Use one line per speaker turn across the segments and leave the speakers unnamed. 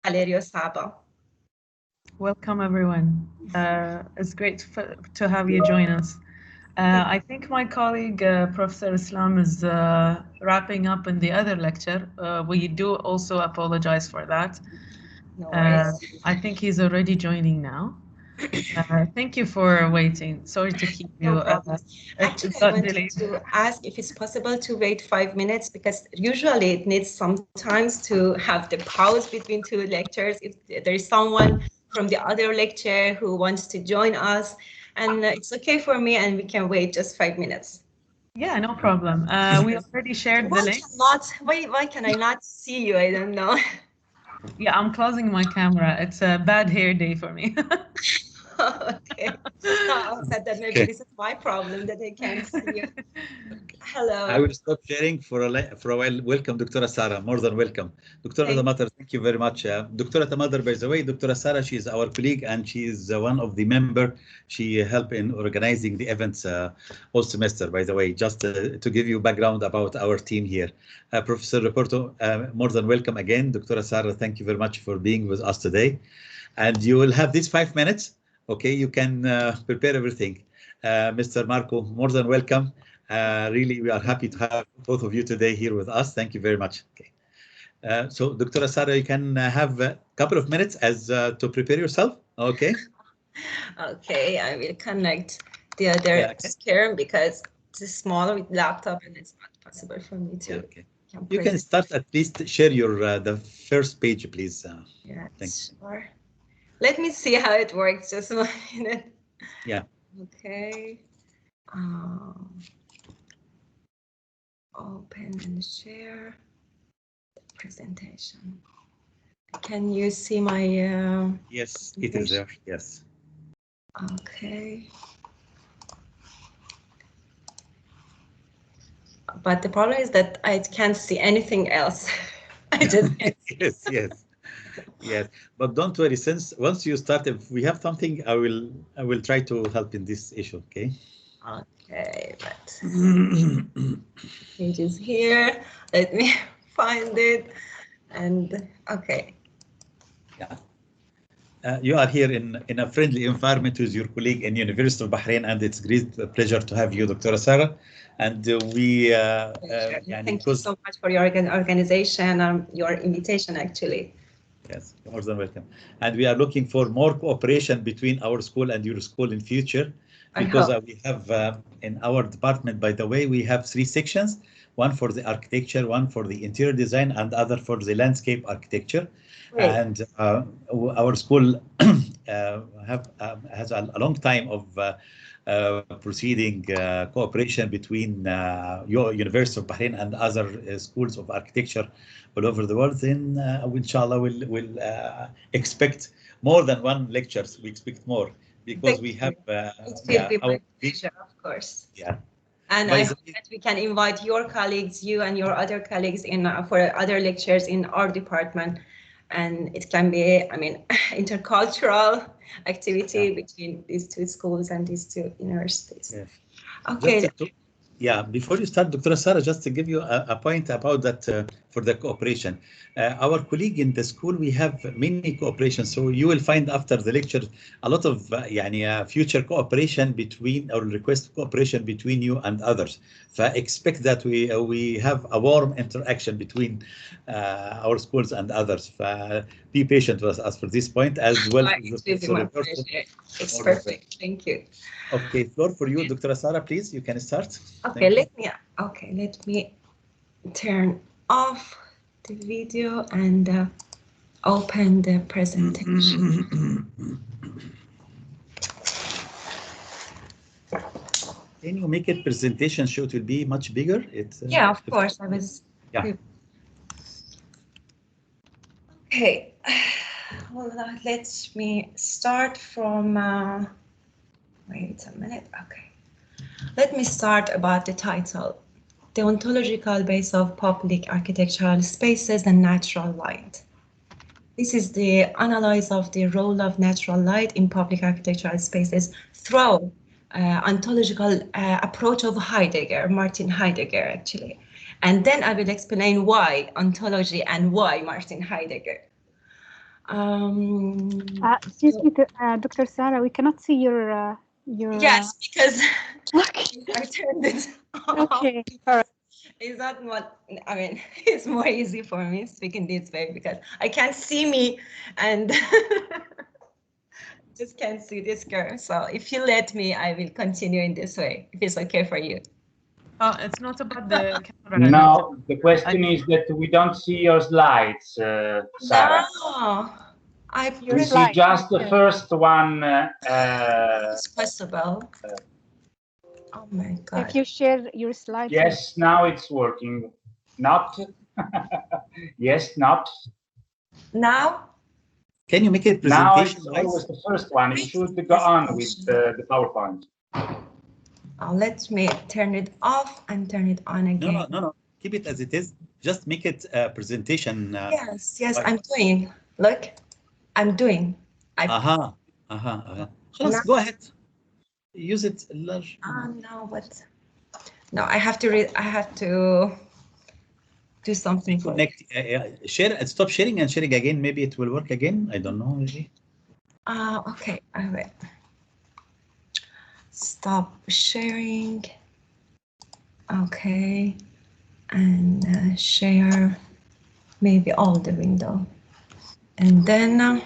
Valerio Saba.
Welcome, everyone. It's great to have you join us. I think my colleague, Professor Islam, is wrapping up in the other lecture. We do also apologize for that.
No worries.
I think he's already joining now. Thank you for waiting. Sorry to keep you.
No problem. Actually, I wanted to ask if it's possible to wait 5 minutes, because usually it needs sometimes to have the pause between two lectures. If there is someone from the other lecture who wants to join us, and it's okay for me, and we can wait just 5 minutes.
Yeah, no problem. We already shared the link.
Why can I not see you? I don't know.
Yeah, I'm closing my camera. It's a bad hair day for me.
Okay. No, I said that maybe this is my problem that I can't see you. Hello.
I will stop sharing for a while. Welcome, Dr. Sara. More than welcome. Dr. Tamader, thank you very much. Dr. Tamader, by the way, Dr. Sara, she is our colleague and she is one of the member. She helped in organizing the events all semester, by the way, just to give you background about our team here. Professor Reporto, more than welcome again. Dr. Sara, thank you very much for being with us today. And you will have these 5 minutes. Okay, you can prepare everything. Mr. Marco, more than welcome. Really, we are happy to have both of you today here with us. Thank you very much. Okay. So, Dr. Sara, you can have a couple of minutes as to prepare yourself. Okay.
Okay, I will connect the other screen because it's small with laptop and it's not possible for me to.
Okay. You can start at least share your the first page, please.
Yeah, sure. Let me see how it works. Just 1 minute.
Yeah.
Okay. Open and share presentation. Can you see my?
Yes, it is there. Yes.
Okay. But the problem is that I can't see anything else. I just can't see.
Yes. But don't worry. Since once you start, if we have something, I will try to help in this issue. Okay.
Okay, but page is here. Let me find it. And okay.
Yeah. You are here in a friendly environment with your colleague in University of Bahrain, and it's great pleasure to have you, Dr. Sara. And
thank you so much for your organization and your invitation, actually.
Yes, you're more than welcome. And we are looking for more cooperation between our school and your school in future, because we have in our department, by the way, we have 3 sections, one for the architecture, one for the interior design, and other for the landscape architecture. Great. And our school has a long time of proceeding cooperation between your University of Bahrain and other schools of architecture all over the world. Then inshallah we'll expect more than 1 lectures. We expect more because we have
it will be my pleasure, of course.
Yeah.
And I hope that we can invite your colleagues, you and your other colleagues in for other lectures in our department. And it can be, I mean, intercultural activity between these 2 schools and these 2 universities.
Yeah.
Okay.
Before you start, Dr. Sara, just to give you a point about that for the cooperation. Our colleague in the school, we have many cooperations. So you will find after the lecture a lot of future cooperation between, or request cooperation between you and others. So expect that we have a warm interaction between our schools and others. Be patient with us for this point as well.
It's perfect. Thank you.
Okay, floor for you, Dr. Sara, please. You can start.
Okay, let me turn off the video and open the presentation.
Can you make it presentation show to be much bigger?
Yeah, of course. I was.
Yeah.
Okay. Well, let me start from. Wait a minute. Okay. Let me start about the title, The Ontological Base of Public Architectural Spaces and Natural Light. This is the analysis of the role of natural light in public architectural spaces through ontological approach of Heidegger, Martin Heidegger, actually. And then I will explain why ontology and why Martin Heidegger.
Excuse me, Dr. Sara, we cannot see your
Yes, because
Okay.
I turned it off.
Okay. All right.
It's not what I mean. It's more easy for me speaking this way because I can't see me and just can't see this girl. So if you let me, I will continue in this way. If it's okay for you.
It's not about the camera.
No, the question is that we don't see your slides, Sara.
No, I
Your
We
pressed
see
slide.
just the first one.
it's possible. Oh my God.
If you share your slides.
Yes, now it's working. Not. Yes, not.
Now?
Can you make it
Now
presentation?
it's always the first one. It should go on with the PowerPoint.
Let me turn it off and turn it on again.
No. Keep it as it is. Just make it a presentation.
Yes, I'm doing. Look, I'm doing.
خلاص, go ahead. Use it large.
No, but no, I have to do something for it.
Connect, share and stop sharing and sharing again. Maybe it will work again. I don't know. Maybe.
Okay, I will stop sharing. Okay, and share maybe all the window, and then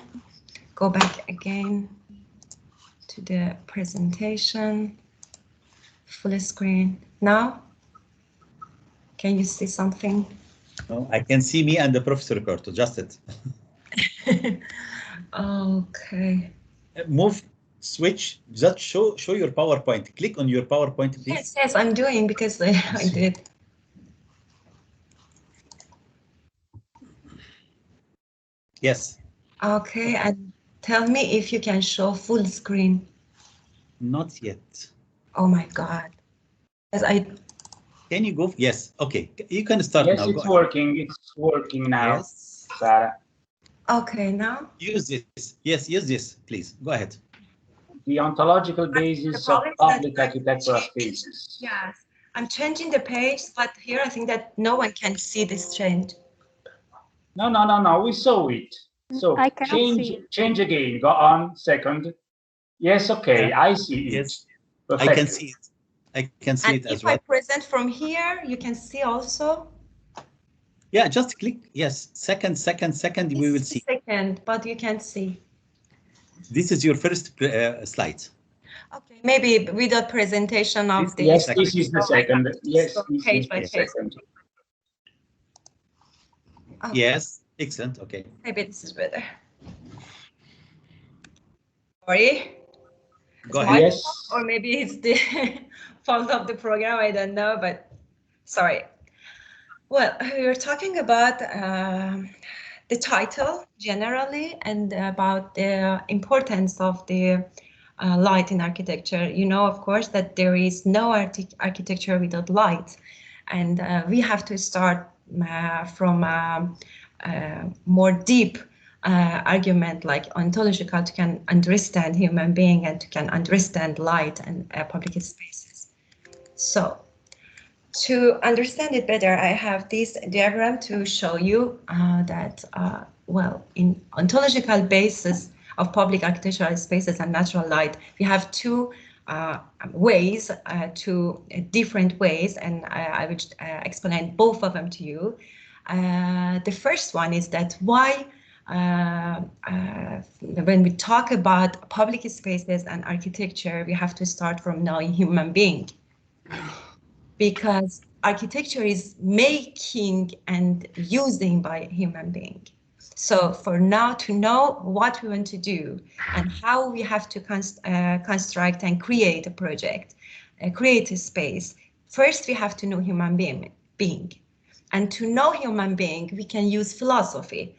go back again to the presentation, full screen. Now, can you see something?
No, I can see me and the Professor Ricardo. Just it.
Okay.
Move, switch. Just show your PowerPoint. Click on your PowerPoint, please.
Yes, I'm doing because I did.
Yes.
Okay, and tell me if you can show full screen.
Not yet.
Oh my God. As
Can you go? Yes. Okay. You can start
yes,
now.
it's working. It's working now.
Yes.
Sara.
Okay, now?
Use this. Yes, use this, please. Go ahead.
The ontological basis of public architectural spaces.
Yes, I'm changing the page, but here I think that no one can see this change.
No. We saw it. So
I cannot
change again. Go on. Second. Yes. Okay. I see it.
Yes.
Perfect.
I can see it. I can see it as well.
If I present from here, you can see also.
Yeah, just click. Yes. Second. We will see.
Second, but you can't see.
This is your first slide.
Okay, maybe with the presentation of the.
Yes, this is the second. Yes,
page by page. Okay.
Yes, excellent. Okay.
Maybe this is better. Sorry.
Go ahead.
Yes.
Or maybe it's the fault of the program. I don't know, but sorry. Well, we were talking about the title generally and about the importance of the light in architecture. You know, of course, that there is no architecture without light. And we have to start from more deep argument like ontological to can understand human being and to can understand light and public spaces. So to understand it better, I have this diagram to show you that, well, in ontological basis of public architectural spaces and natural light, we have two ways, two different ways, and I will explain both of them to you. The first one is that why when we talk about public spaces and architecture, we have to start from knowing human being. Because architecture is making and using by a human being. So for now to know what we want to do and how we have to construct and create a project, create a space, first we have to know human being. And to know human being, we can use philosophy.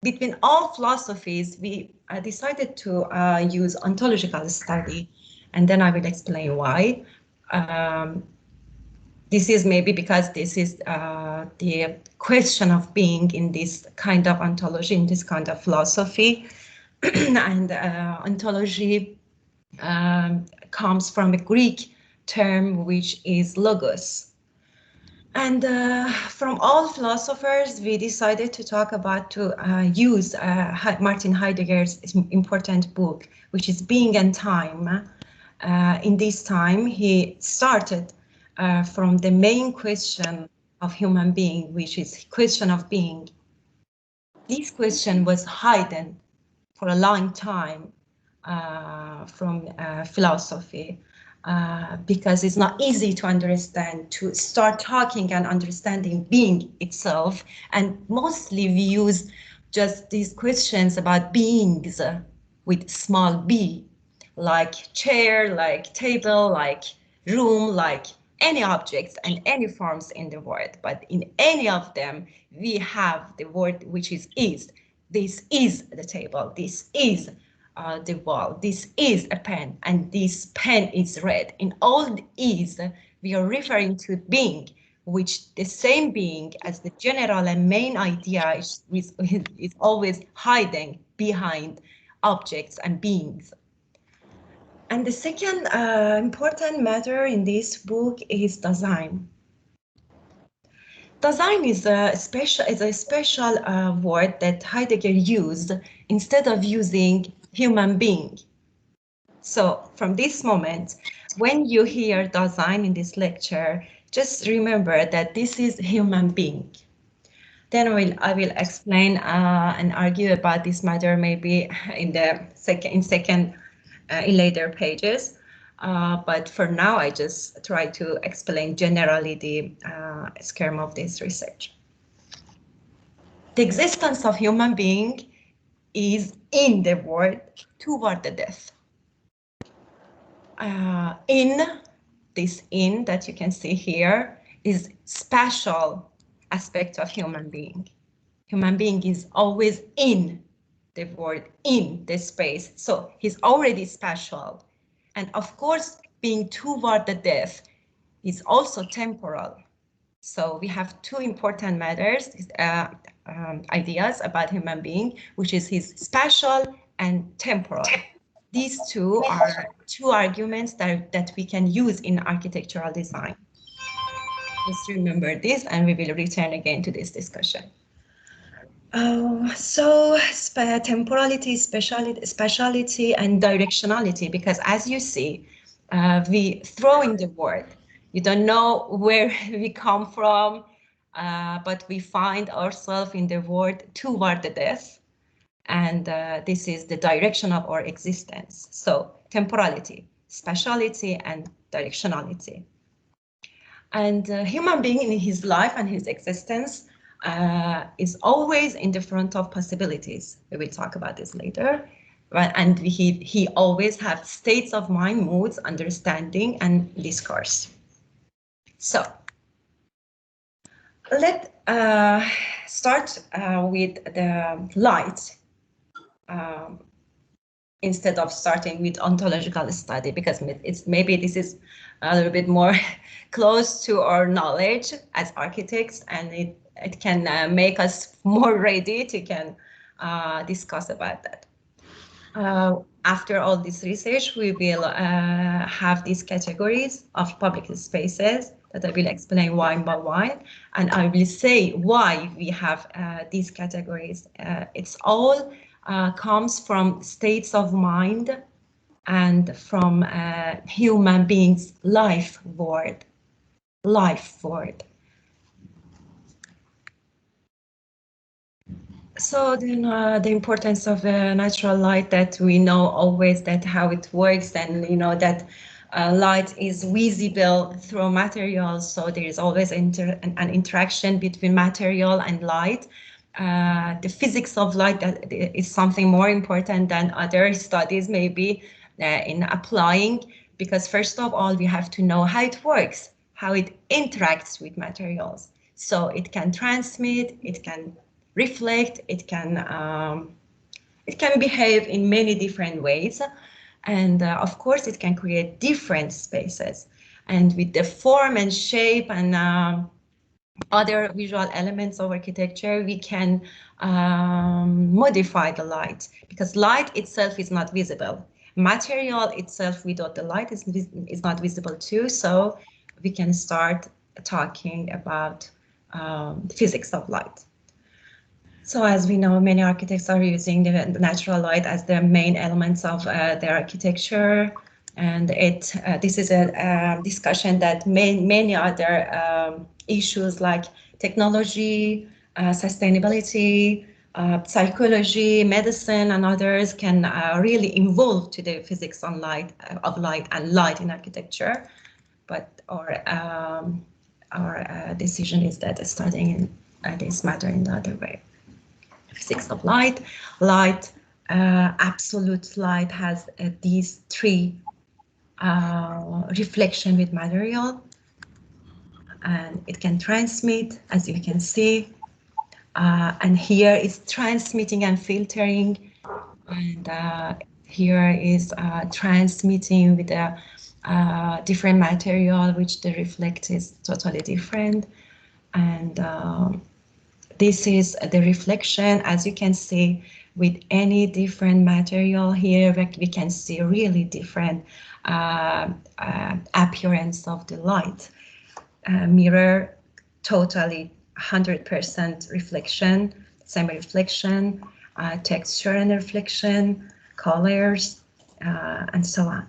Between all philosophies, we decided to use ontological study, and then I will explain why. This is maybe because this is the question of being in this kind of ontology, in this kind of philosophy. And ontology comes from a Greek term, which is logos. And from all philosophers, we decided to talk about to use Martin Heidegger's important book, which is Being and Time. In this time, he started from the main question of human being, which is question of being. This question was hidden for a long time from philosophy. Because it's not easy to understand, to start talking and understanding being itself. And mostly we use just these questions about beings with small b, like chair, like table, like room, like any objects and any forms in the world. But in any of them, we have the word which is. This is the table, this is the wall, this is a pen, and this pen is red. In all is, we are referring to being, which the same being as the general and main idea is always hiding behind objects and beings. And the second important matter in this book is design. Design is a special word that Heidegger used instead of using human being. So from this moment, when you hear design in this lecture, just remember that this is human being. Then I will explain and argue about this matter maybe in later pages. But for now, I just try to explain generally the scheme of this research. The existence of human being is in the world toward the death. In that you can see here is special aspect of human being. Human being is always in the world, in the space. So he's already special. And of course, being toward the death is also temporal. So we have two important matters, ideas about human being, which is his spatial and temporal. These two are two arguments that we can use in architectural design. Just remember this, and we will return again to this discussion. So temporality, speciality, and directionality, because as you see, we throw in the word. You don't know where we come from, but we find ourselves in the word toward the death. And this is the direction of our existence. So temporality, speciality, and directionality. And human being in his life and his existence is always in the front of possibilities. We will talk about this later. And he always has states of mind, moods, understanding, and discourse. So let's start with the light instead of starting with ontological study, because maybe this is a little bit more close to our knowledge as architects, and it can make us more ready to discuss about that. After all this research, we will have these categories of public spaces that I will explain one by one, and I will say why we have these categories. It's all comes from states of mind and from human beings' life word. So then the importance of natural light, that we know always that how it works, and you know that light is visible through materials, so there is always an interaction between material and light. The physics of light that is something more important than other studies maybe in applying, because first of all we have to know how it works, how it interacts with materials. So it can transmit, it can reflect, it can behave in many different ways, and of course it can create different spaces. And with the form and shape and other visual elements of architecture, we can modify the light, because light itself is not visible. Material itself without the light is not visible too, so we can start talking about physics of light. So as we know, many architects are using the natural light as the main elements of their architecture. And this is a discussion that many other issues like technology, sustainability, psychology, medicine, and others can really involve to the physics on light, of light and light in architecture. But our decision is that studying this matter in the other way. Physics of light, absolute light has these three reflection with material, and it can transmit, as you can see, and here is transmitting and filtering, and here is transmitting with a different material, which the reflect is totally different, and this is the reflection. As you can see, with any different material here, we can see really different appearance of the light. Mirror, totally 100% reflection, semi-reflection, texture and reflection, colors, and so on.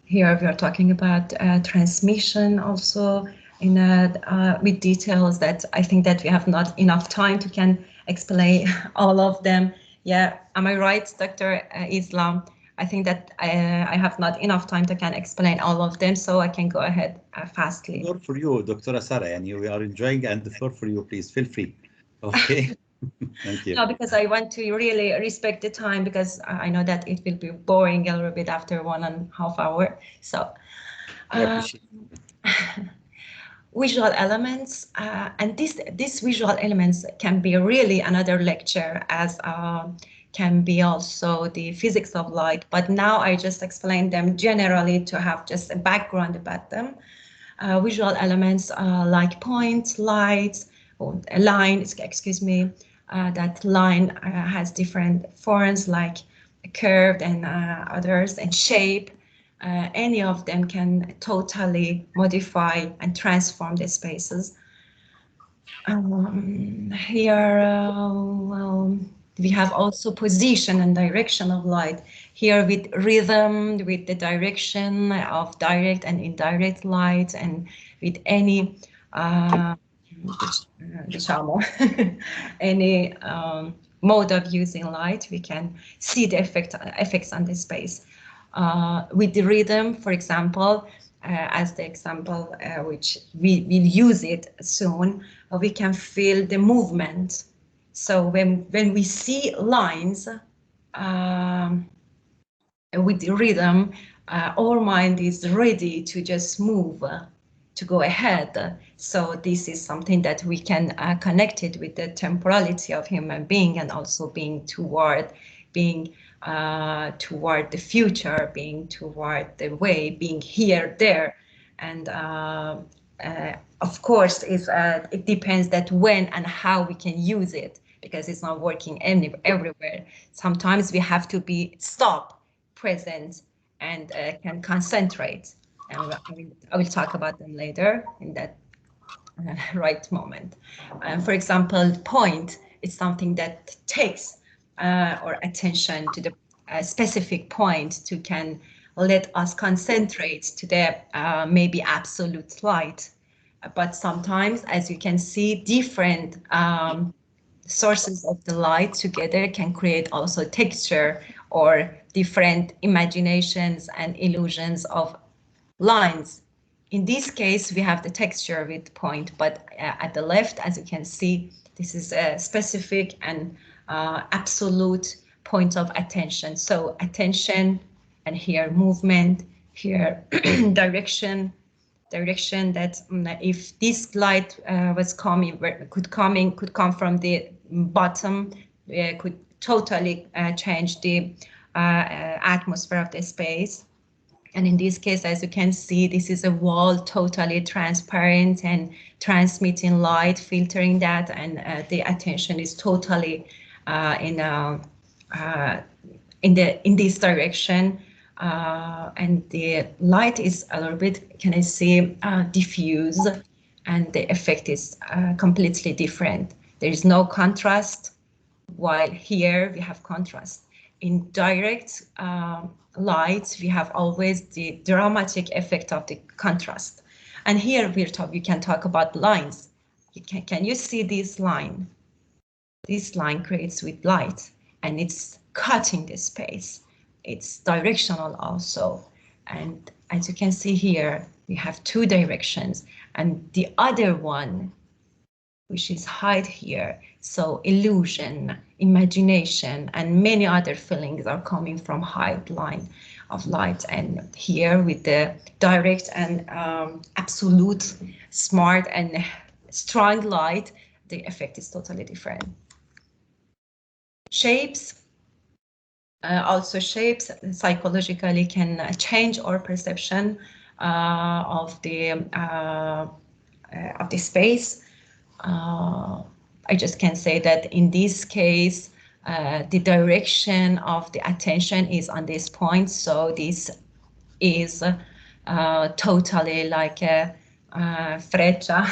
Here we are talking about transmission also in with details that I think that we have not enough time to can explain all of them. Yeah, am I right, Dr. Islam? I think that I have not enough time to can explain all of them, so I can go ahead fastly.
The floor for you, Dr. Sara, and we are enjoying, and the floor for you, please feel free. Okay. Thank you.
No, because I want to really respect the time, because I know that it will be boring a little bit after 1.5 hours. So,
I appreciate it.
Visual elements, and these visual elements can be really another lecture, as can be also the physics of light. But now I just explained them generally to have just a background about them. Visual elements like point, light, or a line, excuse me, that line has different forms like curved and others, and shape. Any of them can totally modify and transform the spaces. Here, well, we have also position and direction of light. Here with rhythm, with the direction of direct and indirect light, and with any any mode of using light, we can see the effects on the space. With the rhythm, for example, as the example which we will use it soon, we can feel the movement. So when we see lines with the rhythm, our mind is ready to just move, to go ahead. So this is something that we can connect it with the temporality of human being, and also being toward the future, being toward the way, being here, there. And of course, it depends that when and how we can use it, because it's not working everywhere. Sometimes we have to be present, and can concentrate. And I will talk about them later in that right moment. For example, point is something that takes our attention to the specific point to can let us concentrate to the maybe absolute light. But sometimes, as you can see, different sources of the light together can create also texture or different imaginations and illusions of lines. In this case, we have the texture with point, but at the left, as you can see, this is a specific and absolute point of attention. So attention, and here movement, here direction that if this light was coming, could come from the bottom, could totally change the atmosphere of the space. And in this case, as you can see, this is a wall totally transparent and transmitting light, filtering that, and the attention is totally in this direction. and the light is a little bit, can I say, diffuse, and the effect is completely different. There is no contrast, while here we have contrast. In direct light, we have always the dramatic effect of the contrast. And here we can talk about lines. Can you see this line? This line creates with light, and it's cutting the space. It's directional also. And as you can see here, we have two directions, and the other one, which is hide here. So illusion, imagination, and many other feelings are coming from hide line of light. And here with the direct and absolute smart and strong light, the effect is totally different. Shapes, also shapes psychologically can change our perception of the space. I just can say that in this case, the direction of the attention is on this point. So this is totally like a freccia,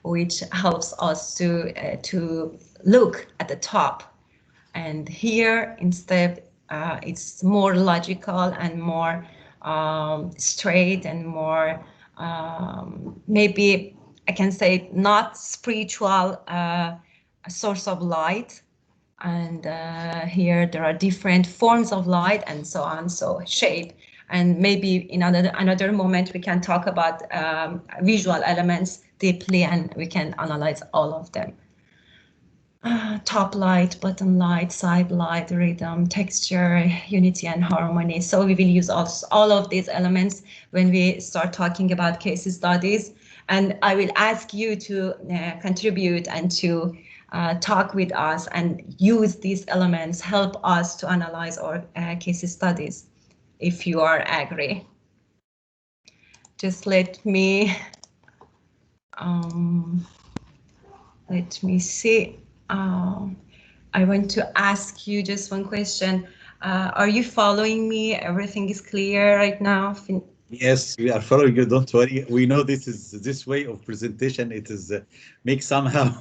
which helps us to look at the top. And here instead, it's more logical and more straight and more maybe I can say not spiritual source of light. And here there are different forms of light and so on, so shape. And maybe in another moment we can talk about visual elements deeply, and we can analyze all of them. Top light, bottom light, side light, rhythm, texture, unity and harmony. So we will use all of these elements when we start talking about case studies. And I will ask you to contribute and to talk with us and use these elements, help us to analyze our case studies, if you are agree. Just let me see. I want to ask you just one question. Are you following me? Everything is clear right now?
Yes, we are following you. Don't worry. We know this way of presentation. It is make somehow.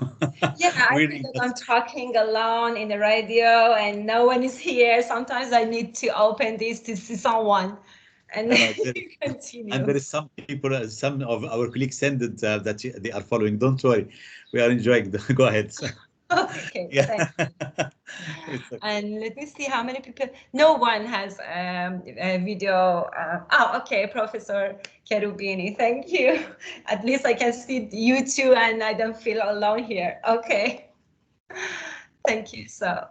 Yeah, I think that I'm talking alone in the radio and no one is here. Sometimes I need to open this to see someone, and then continue.
And there is some people, some of our colleagues send it that they are following. Don't worry, we are enjoying. Go ahead.
Okay,
yeah.
Okay. And let me see how many people. No one has a video. Oh, okay, Professor Cherubini, thank you. At least I can see you two and I don't feel alone here. Okay. Thank you. So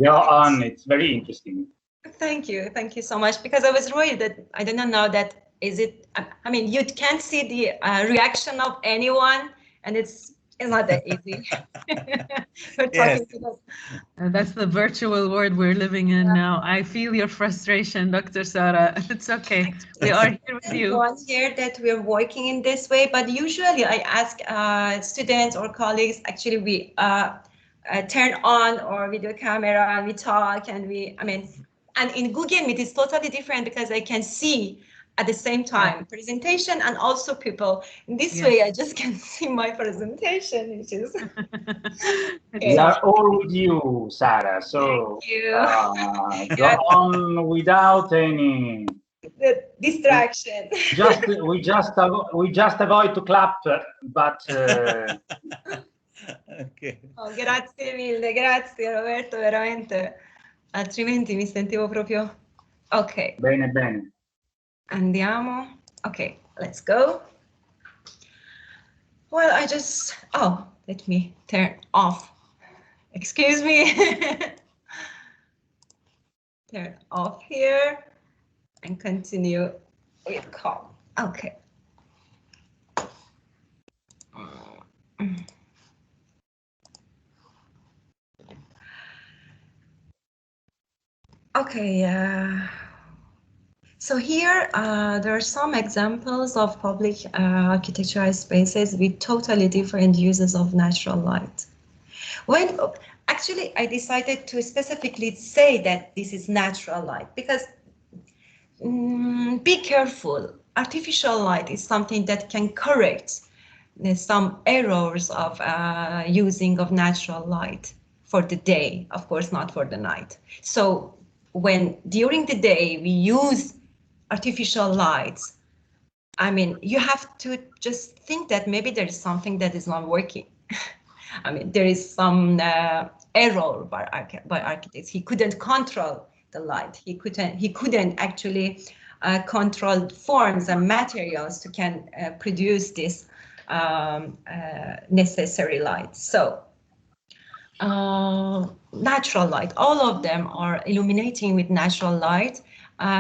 go on, it's very interesting.
Thank you so much, because I was worried that I didn't know that is it. I mean, you can't see the reaction of anyone, and it's not that easy. We're talking to them.
That's the virtual world we're living in now. I feel your frustration, Dr. Sara. It's okay. We are here with you.
One here that we're working in this way, but usually I ask students or colleagues, actually we turn on our video camera and we talk and and in Google Meet it's totally different because I can see at the same time presentation and also people. In this way, I just can see my presentation, which is
We are all with you, Sara. So go on without any
distraction.
we just avoid to clap, but
okay. Oh, grazie mille, grazie Roberto, veramente. Altrimenti mi sentivo proprio. Ok.
Bene, bene.
Andiamo. Okay, let's go. Well, let me turn off. Excuse me. Turn off here and continue with call. Okay. Okay. So here, there are some examples of public architectural spaces with totally different uses of natural light. Actually, I decided to specifically say that this is natural light because be careful. Artificial light is something that can correct some errors of using of natural light for the day, of course, not for the night. So when during the day we use artificial lights, I mean, you have to just think that maybe there is something that is not working. I mean, there is some error by architects. He couldn't control the light. He couldn't actually control forms and materials to can produce this necessary light. So natural light, all of them are illuminating with natural light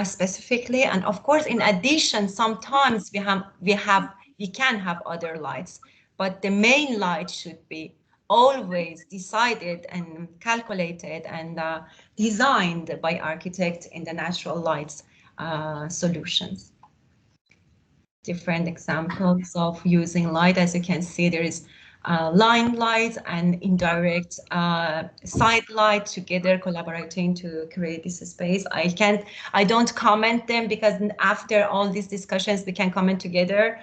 specifically, and of course, in addition, sometimes we can have other lights, but the main light should be always decided and calculated and designed by architects in the natural lights solutions. Different examples of using light, as you can see, there is line light and indirect side light together collaborating to create this space. I don't comment them because after all these discussions we can comment together.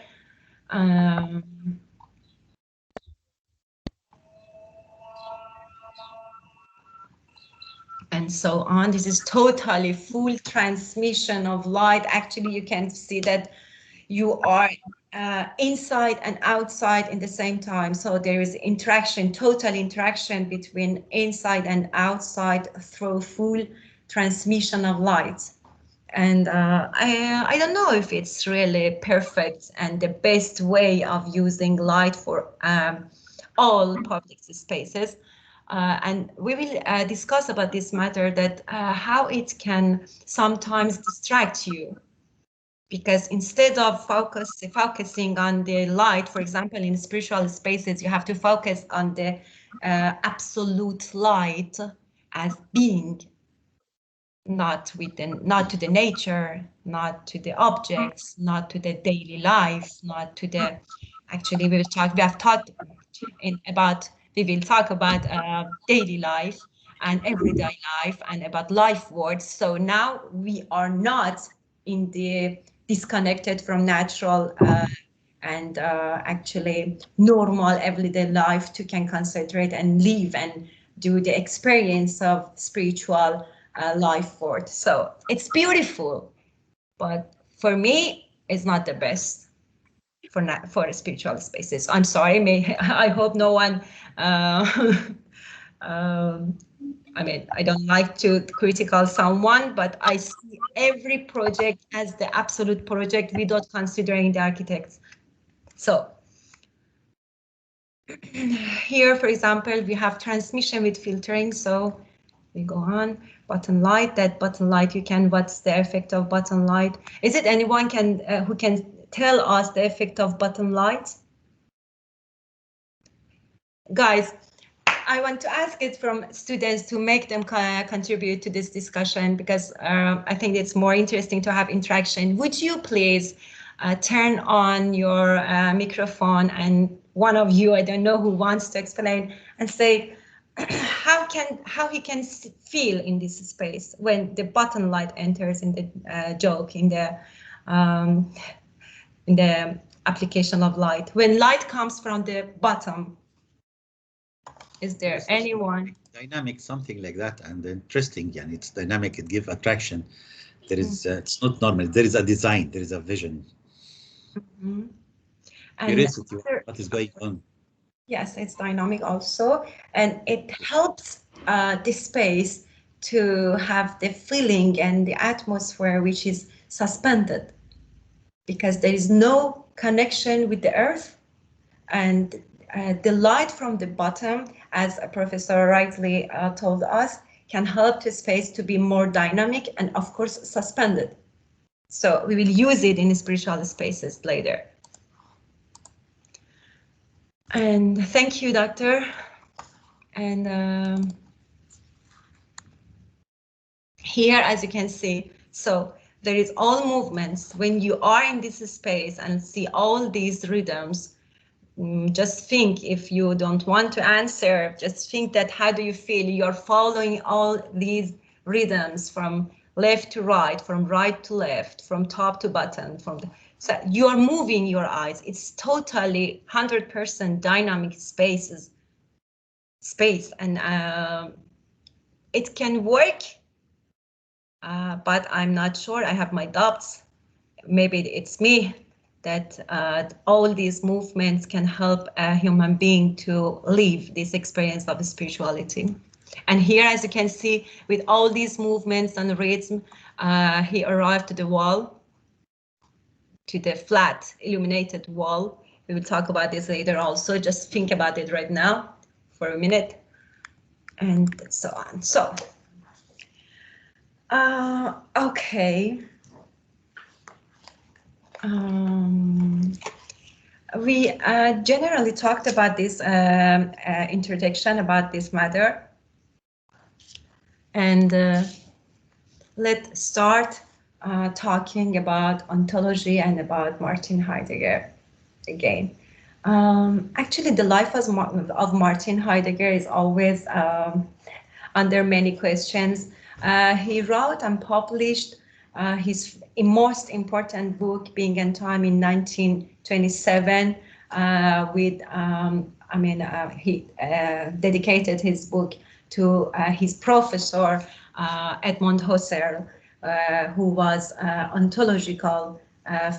And so on. This is totally full transmission of light. Actually, you can see that you are inside and outside in the same time. So there is interaction, total interaction between inside and outside through full transmission of light. And I don't know if it's really perfect and the best way of using light for all public spaces. And we will discuss about this matter, that how it can sometimes distract you. Because instead of focusing on the light, for example, in spiritual spaces, you have to focus on the absolute light as being, not to the nature, not to the objects, not to the daily life, not to the. Actually, we will talk about daily life and everyday life and about life words. So now we are not in the disconnected from natural and actually normal everyday life to can concentrate and live and do the experience of spiritual life forth. So it's beautiful, but for me, it's not the best for spiritual spaces. I'm sorry, I hope no one. I mean, I don't like to critical someone, but I see every project as the absolute project without considering the architects. So here, for example, we have transmission with filtering. So we go on button light. That button light, what's the effect of button light? Is it anyone who can tell us the effect of button light? Guys, I want to ask it from students to make them contribute to this discussion, because I think it's more interesting to have interaction. Would you please turn on your microphone, and one of you, I don't know who wants to explain, and say how he can feel in this space when the button light enters in the joke, in the application of light, when light comes from the bottom. Is there anyone?
Dynamic, something like that, and interesting, and it's dynamic, it gives attraction. There is, it's not normal, there is a design, there is a vision.
Mm-hmm.
Curiosity, what is going on?
Yes, it's dynamic also, and it helps the space to have the feeling and the atmosphere which is suspended, because there is no connection with the earth, and the light from the bottom, as a professor rightly told us, can help the space to be more dynamic and, of course, suspended. So we will use it in spiritual spaces later. And thank you, Doctor. And here, as you can see, so there is all movements. When you are in this space and see all these rhythms, just think, if you don't want to answer, just think that how do you feel? You're following all these rhythms from left to right, from right to left, from top to bottom, so you are moving your eyes. It's totally 100% dynamic space, and it can work, but I'm not sure. I have my doubts. Maybe it's me, that all these movements can help a human being to live this experience of spirituality. And here, as you can see, with all these movements and rhythm, he arrived to the wall, to the flat illuminated wall. We will talk about this later also. Just think about it right now for a minute, and so on. So, okay. We generally talked about this introduction about this matter, and let's start talking about ontology and about Martin Heidegger again. Actually, the life of Martin Heidegger is always under many questions. He wrote and published his most important book, Being and Time, in 1927. He dedicated his book to his professor, Edmund Husserl, who was an ontological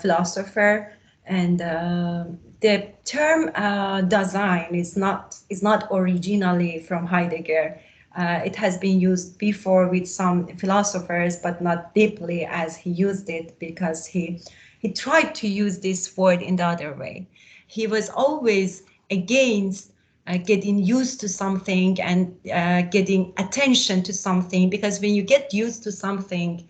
philosopher. And the term Dasein is not originally from Heidegger. It has been used before with some philosophers, but not deeply as he used it, because he tried to use this word in the other way. He was always against getting used to something and getting attention to something, because when you get used to something,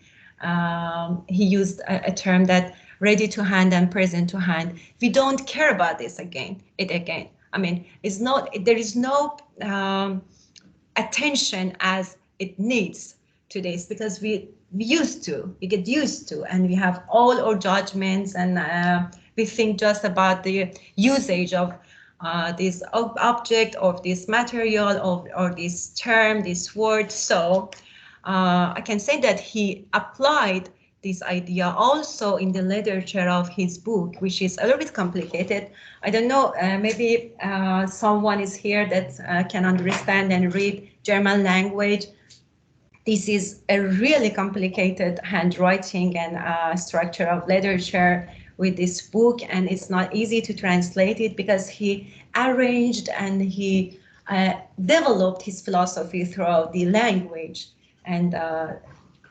he used a term that ready to hand and present to hand. We don't care about this again. I mean, it's not. There is no attention as it needs to this, because we get used to, and we have all our judgments, and we think just about the usage of this object, of this material, or this term, this word. So I can say that he applied this idea also in the literature of his book, which is a little bit complicated. I don't know, maybe someone is here that can understand and read German language. This is a really complicated handwriting and structure of literature with this book, and it's not easy to translate it, because he arranged and he developed his philosophy throughout the language. And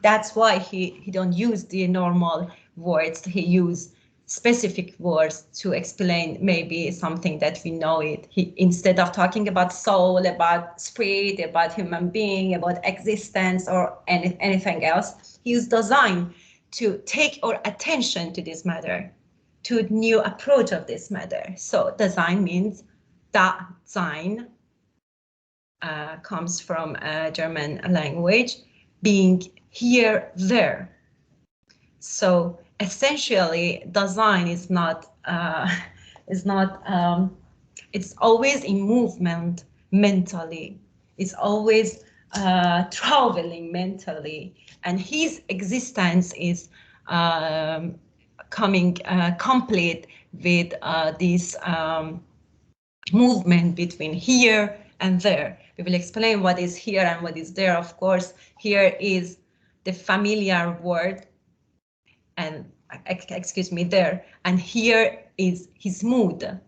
that's why he don't use the normal words. He use specific words to explain maybe something that we know it. He, instead of talking about soul, about spirit, about human being, about existence, or anything else, he used Dasein to take our attention to this matter, to a new approach of this matter. So Dasein means Dasein, comes from German language, being here, there. So essentially, Dasein is not, it's always in movement mentally. It's always traveling mentally, and his existence is coming complete with this movement between here and there. We will explain what is here and what is there. Of course, here is the familiar word, and excuse me, there, and here is his mood.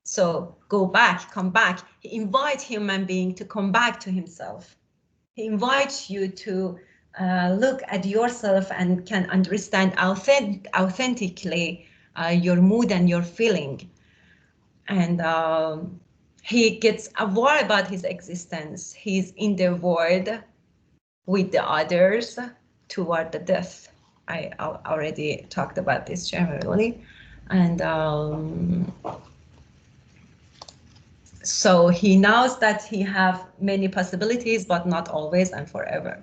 So go back, come back. He invites human being to come back to himself. He invites you to look at yourself and can understand authentically your mood and your feeling. And he gets aware about his existence. He's in the world with the others toward the death. I already talked about this generally. And so he knows that he have many possibilities, but not always and forever.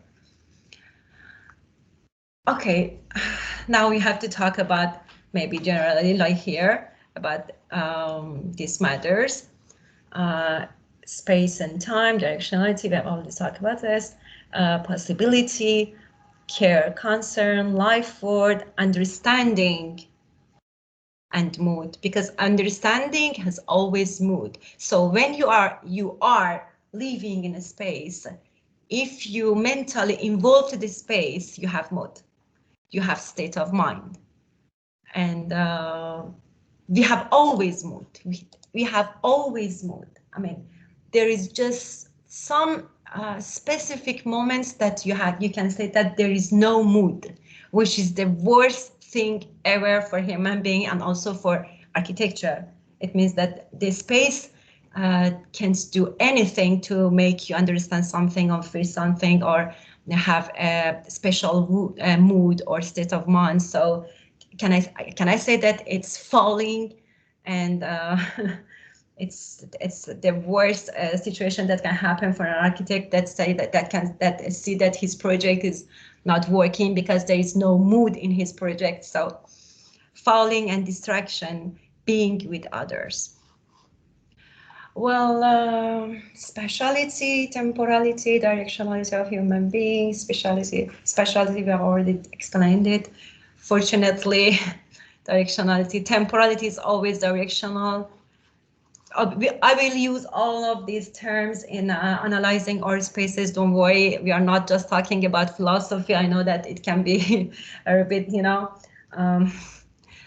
Okay, now we have to talk about maybe generally, like here, about these matters. Space and time, directionality, we have already talked about this, possibility. care, concern, life word, understanding, and mood, because understanding has always mood. So when you are living in a space, if you mentally involve the space, you have mood, you have state of mind, and we have always mood. We have always mood. I mean, there is just some specific moments that you can say that there is no mood, which is the worst thing ever for human being and also for architecture. It means that the space can do anything to make you understand something or feel something or have a special mood or state of mind. So can I say that it's falling, and it's the worst situation that can happen for an architect that say that see that his project is not working because there is no mood in his project. So falling and distraction, being with others. Well, speciality, temporality, directionality of human beings, speciality we have already explained it. Fortunately, directionality, temporality is always directional. I will use all of these terms in analyzing our spaces. Don't worry, we are not just talking about philosophy. I know that it can be a bit,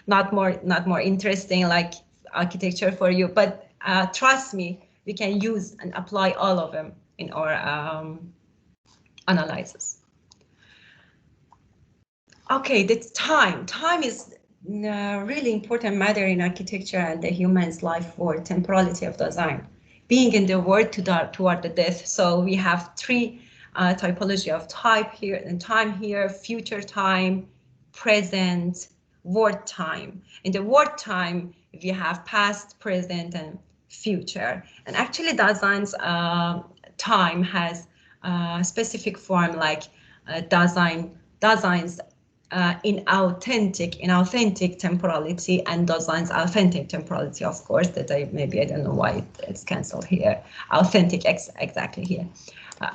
not more interesting like architecture for you, but trust me, we can use and apply all of them in our analysis. Okay, the time is really important matter in architecture and the human's life for temporality of design, being in the world toward the death. So we have three typology of type here and time here: future time, present, word time. In the word time, we have past, present, and future. And actually, design's time has a specific form like designs in authentic temporality, and designs authentic temporality, of course, that I don't know why it's cancelled here. Authentic, exactly here.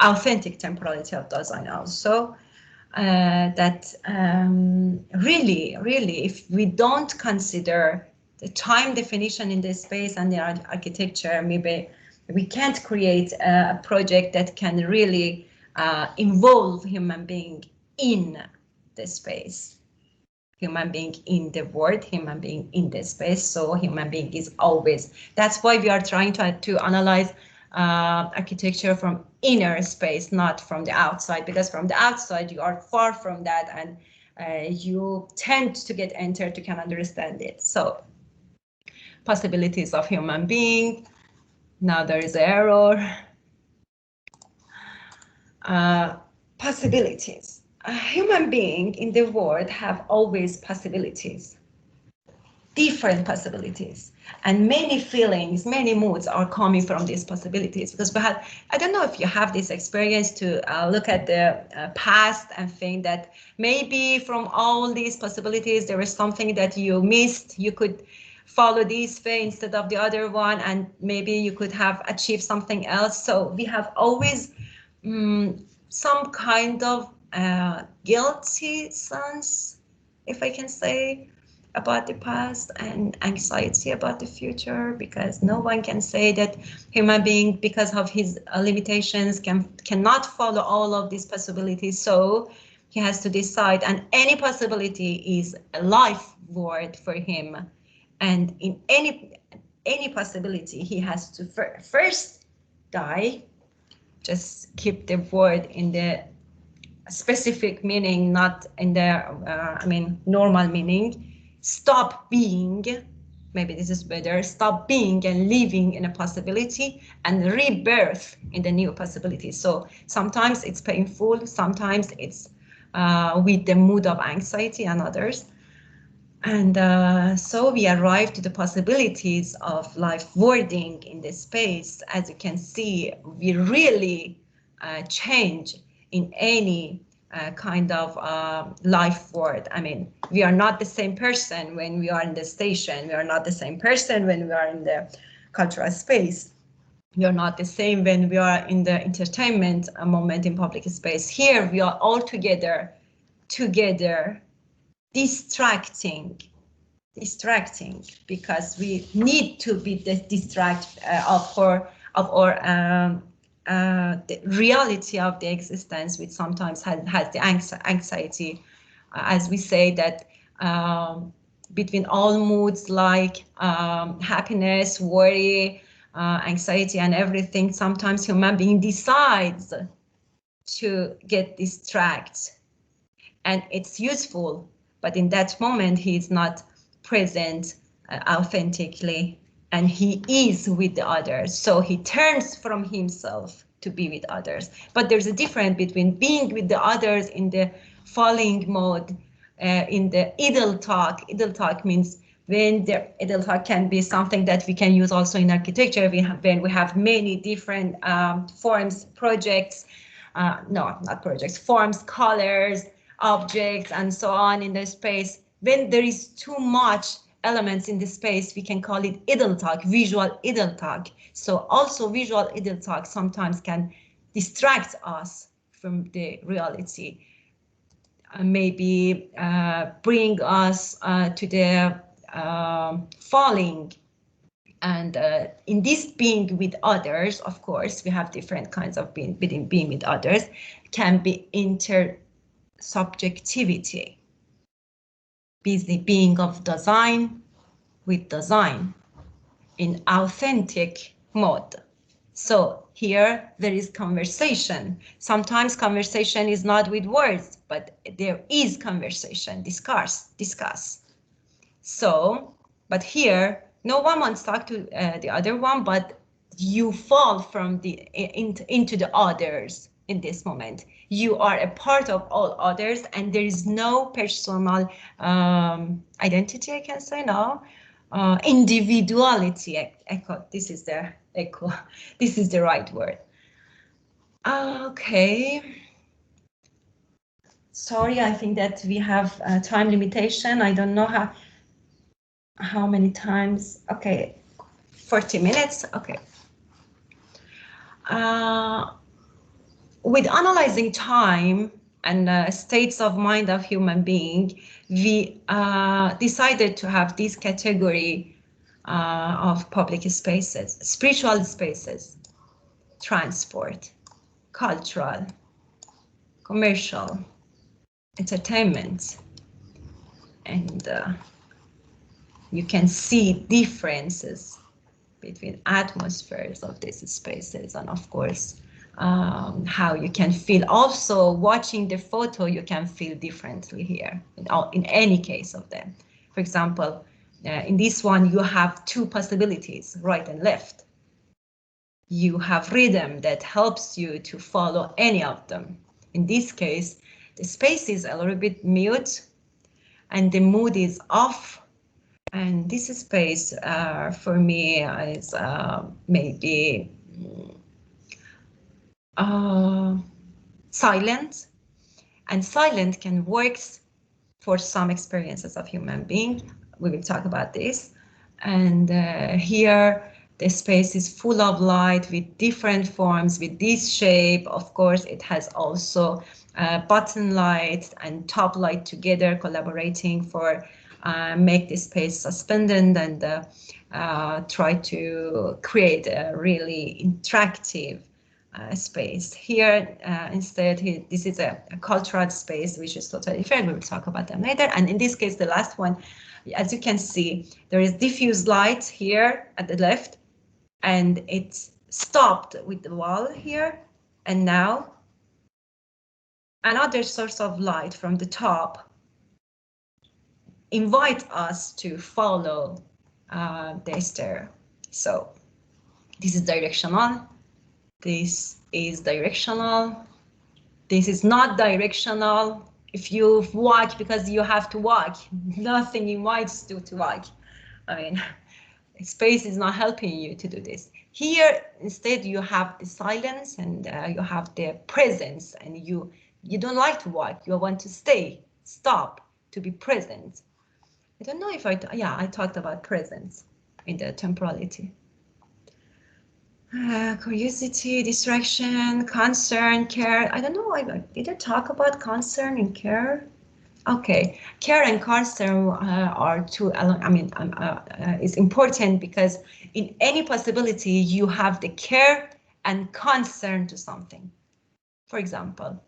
Authentic temporality of design also. That really, if we don't consider the time definition in this space and the architecture, maybe we can't create a project that can really involve human being in the space, human being in the world, human being in the space. So human being is always, that's why we are trying to analyze architecture from inner space, not from the outside, because from the outside you are far from that, and you tend to get entered to can understand it. So possibilities of human being, now there is error. Possibilities. A human being in the world have always possibilities, different possibilities, and many feelings, many moods are coming from these possibilities, because we had, I don't know if you have this experience to look at the past and think that maybe from all these possibilities there was something that you missed, you could follow this way instead of the other one, and maybe you could have achieved something else. So we have always some kind of guilty sense, if I can say, about the past, and anxiety about the future, because no one can say that human being, because of his limitations, cannot follow all of these possibilities. So he has to decide, and any possibility is a life word for him. And in any possibility, he has to first die. Just keep the word in the specific meaning, not in the normal meaning. Stop being, maybe this is better, stop being and living in a possibility and rebirth in the new possibility. So sometimes it's painful, sometimes it's with the mood of anxiety and others. And so we arrive to the possibilities of life wording in this space. As you can see, we really change in any kind of life word. I mean, we are not the same person when we are in the station. We are not the same person when we are in the cultural space. We are not the same when we are in the entertainment moment in public space. Here, we are all together together, distracting, because we need to be distract of the reality of the existence, which sometimes has the anxiety, as we say that between all moods like happiness, worry, anxiety, and everything, sometimes human being decides to get distracted, and it's useful, but in that moment he is not present authentically, and he is with the others, so he turns from himself to be with others. But there's a difference between being with the others in the falling mode, in the idle talk. Idle talk means when the idle talk can be something that we can use also in architecture, when we have many different forms, projects, no, not projects, forms, colors, objects, and so on in the space. When there is too much elements in the space, we can call it idle talk, visual idle talk. So also visual idle talk sometimes can distract us from the reality, maybe bring us to the falling. And in this being with others, of course, we have different kinds of being with others, can be intersubjectivity, busy being of design with design in authentic mode. So here there is conversation. Sometimes conversation is not with words, but there is conversation, discuss. So, but here no one wants to talk to the other one, but you fall from into the others in this moment. You are a part of all others, and there is no personal identity, I can say now. Individuality, echo, this is the echo, this is the right word. Okay. Sorry, I think that we have a time limitation. I don't know how many times. Okay, 40 minutes. Okay. With analyzing time and states of mind of human being, we decided to have this category of public spaces: spiritual spaces, transport, cultural, commercial, entertainment, and you can see differences between atmospheres of these spaces, and of course how you can feel. Also watching the photo, you can feel differently here in any case of them. For example, in this one you have two possibilities, right and left. You have rhythm that helps you to follow any of them. In this case, the space is a little bit mute and the mood is off. And this space for me is maybe silent. And silent can work for some experiences of human being. We will talk about this. And here the space is full of light with different forms, with this shape. Of course, it has also bottom light and top light together collaborating for make the space suspended and try to create a really interactive space. Here, instead, this is a cultural space, which is totally different. We will talk about them later. And in this case, the last one, as you can see, there is diffuse light here at the left, and it's stopped with the wall here. And now another source of light from the top invite us to follow the stair. So this is directional. This is directional. This is not directional. If you walk because you have to walk, nothing invites you to walk. I mean, space is not helping you to do this. Here, instead, you have the silence and you have the presence, and you don't like to walk. You want to stay, stop, to be present. I don't know if I talked about presence in the temporality. Curiosity, distraction, concern, care. I don't know, did I talk about concern and care? Okay, care and concern are two. Is important because in any possibility you have the care and concern to something. For example,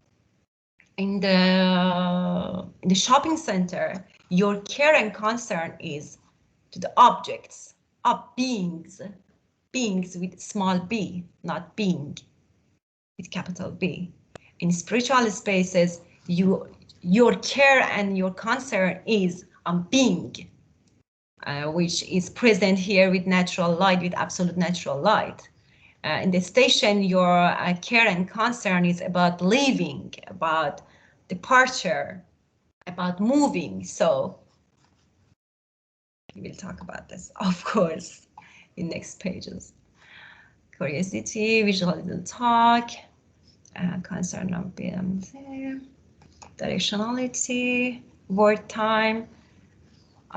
in the shopping center, your care and concern is to the objects of beings with small b, not being with capital B. In spiritual spaces, your care and your concern is on being, which is present here with natural light, with absolute natural light. In the station, your care and concern is about leaving, about departure, about moving. So we'll talk about this, of course, in next pages. Curiosity, visual little talk, concern of being, directionality, word time.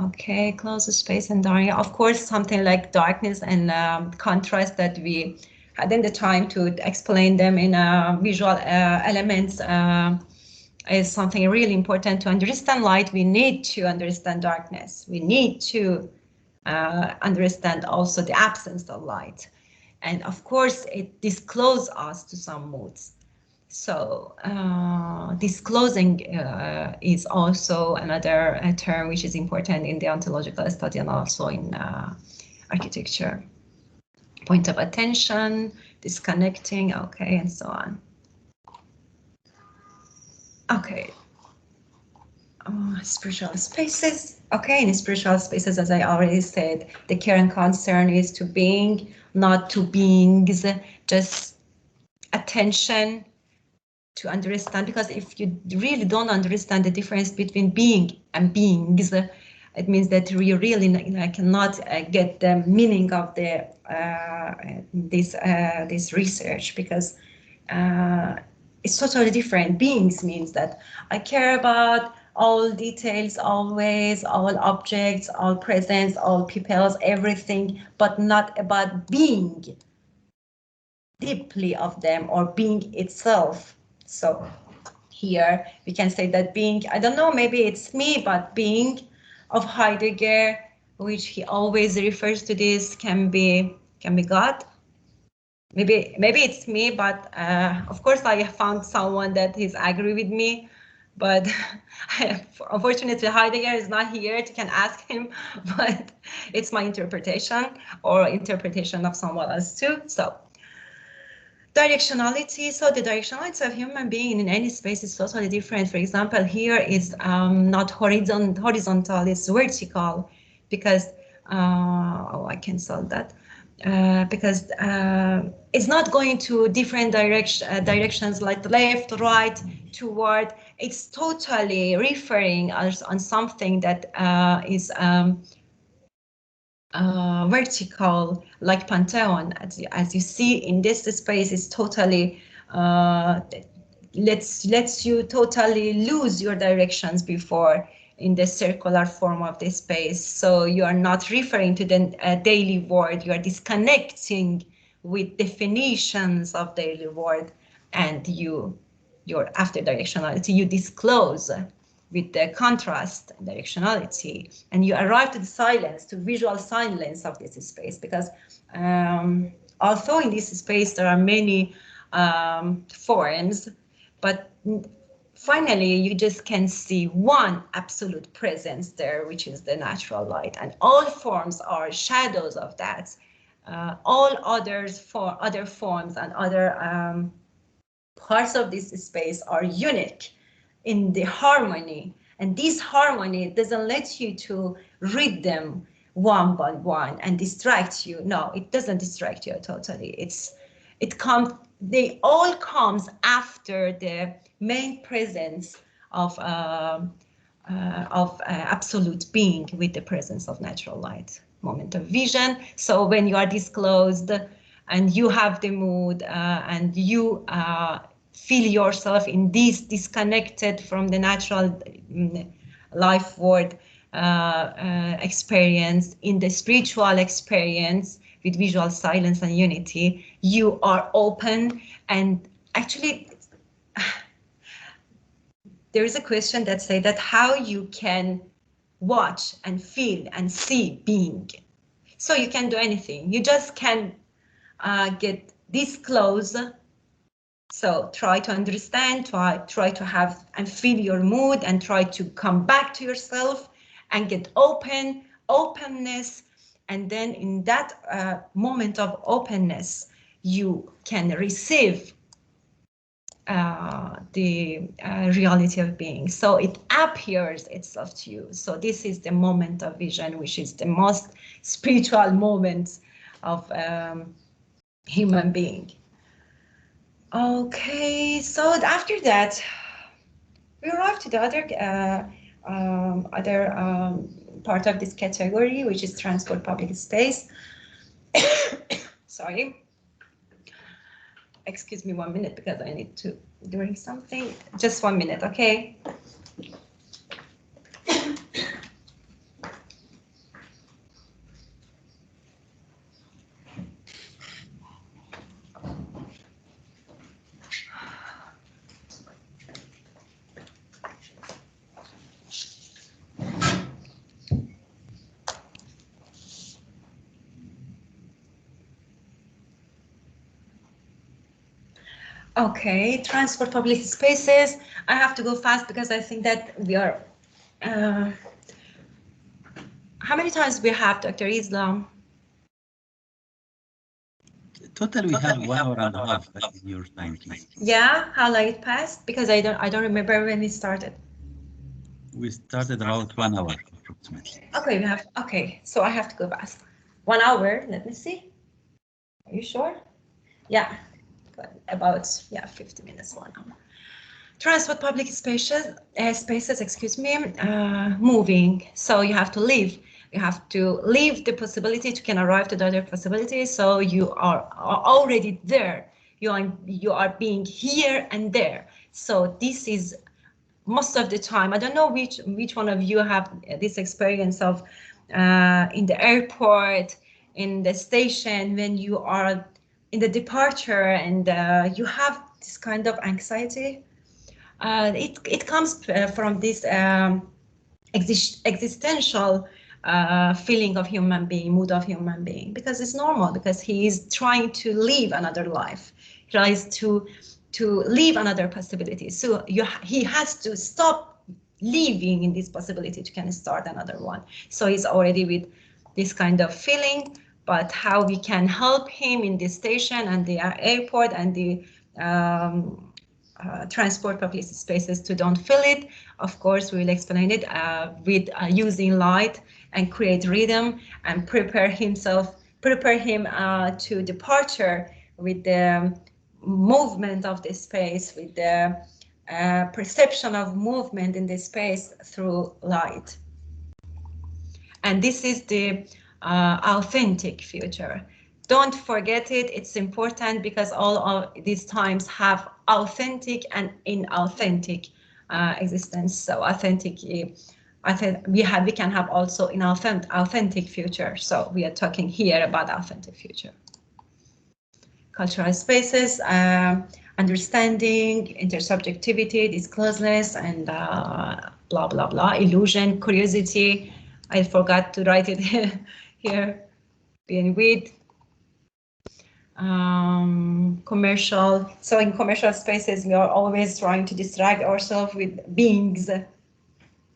Okay, close space and darkness. Of course, something like darkness and contrast that we had in the time to explain them in visual elements is something really important. To understand light, we need to understand darkness. We need to understand also the absence of light. And of course, it discloses us to some moods. So disclosing is also another term which is important in the ontological study and also in architecture. Point of attention, disconnecting, okay, and so on. Okay. Spiritual spaces. Okay, in spiritual spaces, as I already said, the care and concern is to being, not to beings, just attention to understand, because if you really don't understand the difference between being and beings, it means that you really cannot get the meaning of the this research, because it's totally different. Beings means that I care about all details, always, all objects, all presence, all peoples, everything, but not about being deeply of them or being itself. So here we can say that being, I don't know, maybe it's me, but being of Heidegger, which he always refers to this, can be God. Maybe it's me, but of course I found someone that is agree with me, but unfortunately Heidegger is not here. You can ask him, but it's my interpretation or interpretation of someone else too. So directionality. So the directionality of human being in any space is totally different. For example, here is not horizontal, it's vertical, because I cancelled that. Because it's not going to different directions like left, right, toward. It's totally referring us on something that is vertical, like Pantheon, as you see in this space, is totally lets you totally lose your directions before in the circular form of this space. So you are not referring to the daily world, you are disconnecting with definitions of daily world, and your after directionality, you disclose with the contrast directionality, and you arrive to the silence, to visual silence of this space, because although in this space there are many forms, but finally you just can see one absolute presence there, which is the natural light, and all forms are shadows of that. All others for other forms and other parts of this space are unique in the harmony, and this harmony doesn't let you to read them one by one and distract you. No, it doesn't distract you totally. They all comes after the main presence of absolute being with the presence of natural light, moment of vision. So when you are disclosed and you have the mood and you feel yourself in this disconnected from the natural life world experience, in the spiritual experience with visual silence and unity, you are open. And actually there is a question that say that how you can watch and feel and see being. So you can do anything. You just can get this close. So try to understand, try to have and feel your mood, and try to come back to yourself and get openness. And then in that moment of openness, you can receive the reality of being. So it appears itself to you. So this is the moment of vision, which is the most spiritual moment of human being. Okay, so after that, we arrive to the other part of this category, which is transport public space. Sorry. Excuse me 1 minute because I need to drink something. Just 1 minute, okay? Okay, transport public spaces. I have to go fast because I think that we are. How many times we have, Dr. Islam?
Total, we have 1 hour and a half in your time, please.
Yeah, how long it passed? Because I don't remember when we started.
We started about 1 hour approximately.
Okay, we have. Okay, so I have to go fast. 1 hour. Let me see. Are you sure? Yeah. About 50 minutes, 1 hour. Transport public spaces, excuse me, moving. So you have to leave. You have to leave the possibility to can arrive to the other possibility. So you are already there. You are being here and there. So this is most of the time. I don't know which one of you have this experience of in the airport, in the station, when you are in the departure and you have this kind of anxiety. It comes from this existential feeling of human being, mood of human being, because it's normal, because he is trying to live another life, he tries to live another possibility. So he has to stop living in this possibility to can start another one. So he's already with this kind of feeling. But how we can help him in the station and the airport and the transport public spaces to don't feel it. Of course, we will explain it with using light and create rhythm and prepare him to departure with the movement of the space, with the perception of movement in the space through light. And this is the authentic future. Don't forget it. It's important because all of these times have authentic and inauthentic existence. So authentic, I think we can have also inauthentic future. So we are talking here about authentic future. Cultural spaces, understanding, intersubjectivity, discloseness, and blah blah blah. Illusion, curiosity. I forgot to write it here. Being with. Commercial. So in commercial spaces, we are always trying to distract ourselves with beings,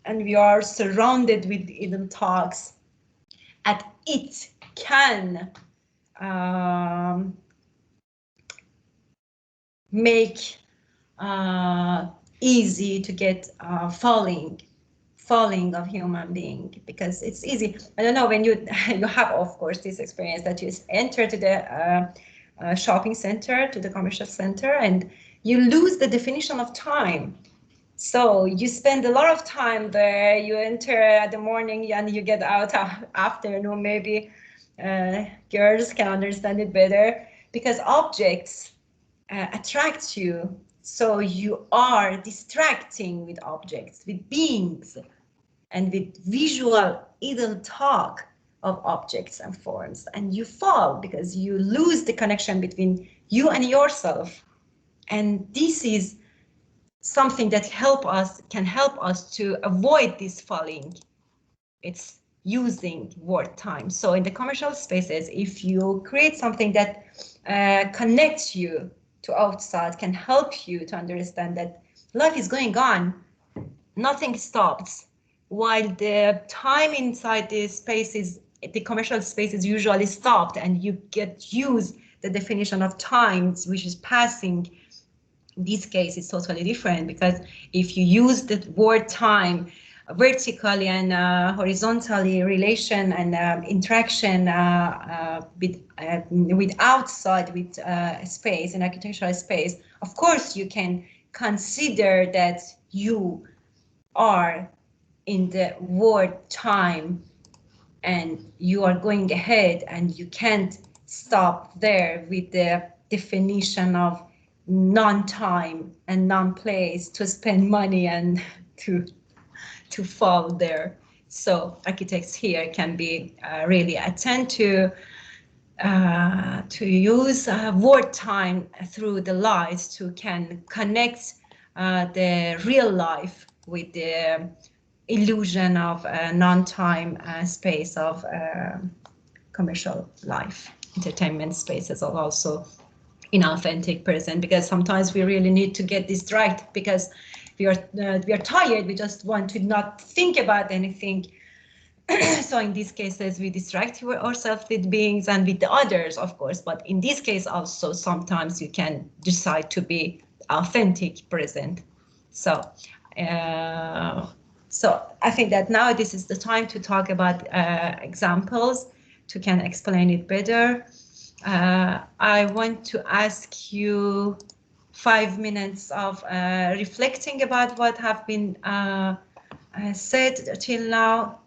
and we are surrounded with hidden talks. And it can make easy to get falling of human being, because it's easy. I don't know when you have, of course, this experience that you enter to the shopping center, to the commercial center, and you lose the definition of time. So you spend a lot of time there, you enter at the morning and you get out afternoon. Maybe girls can understand it better, because objects attract you. So you are distracting with objects, with beings, and with visual idle talk of objects and forms, and you fall because you lose the connection between you and yourself. And this is something that can help us to avoid this falling. It's using word time. So in the commercial spaces, if you create something that connects you to outside, can help you to understand that life is going on, nothing stops, while the time inside the spaces, the commercial space is usually stopped, and you get used the definition of times, which is passing. In this case, it's totally different, because if you use the word time vertically and horizontally, relation and interaction with outside, with space and architectural space, of course you can consider that you are in the word time and you are going ahead, and you can't stop there with the definition of non-time and non-place to spend money and to fall there. So architects here can be really attend to use word time through the lights to can connect the real life with the illusion of non-time space of commercial life, entertainment spaces, are also inauthentic present, because sometimes we really need to get this right, because we are tired, we just want to not think about anything. So in these cases, we distract ourselves with beings and with the others, of course, but in this case also sometimes you can decide to be authentic present. So so I think that now this is the time to talk about examples to can explain it better. I want to ask you 5 minutes of reflecting about what have been said till now,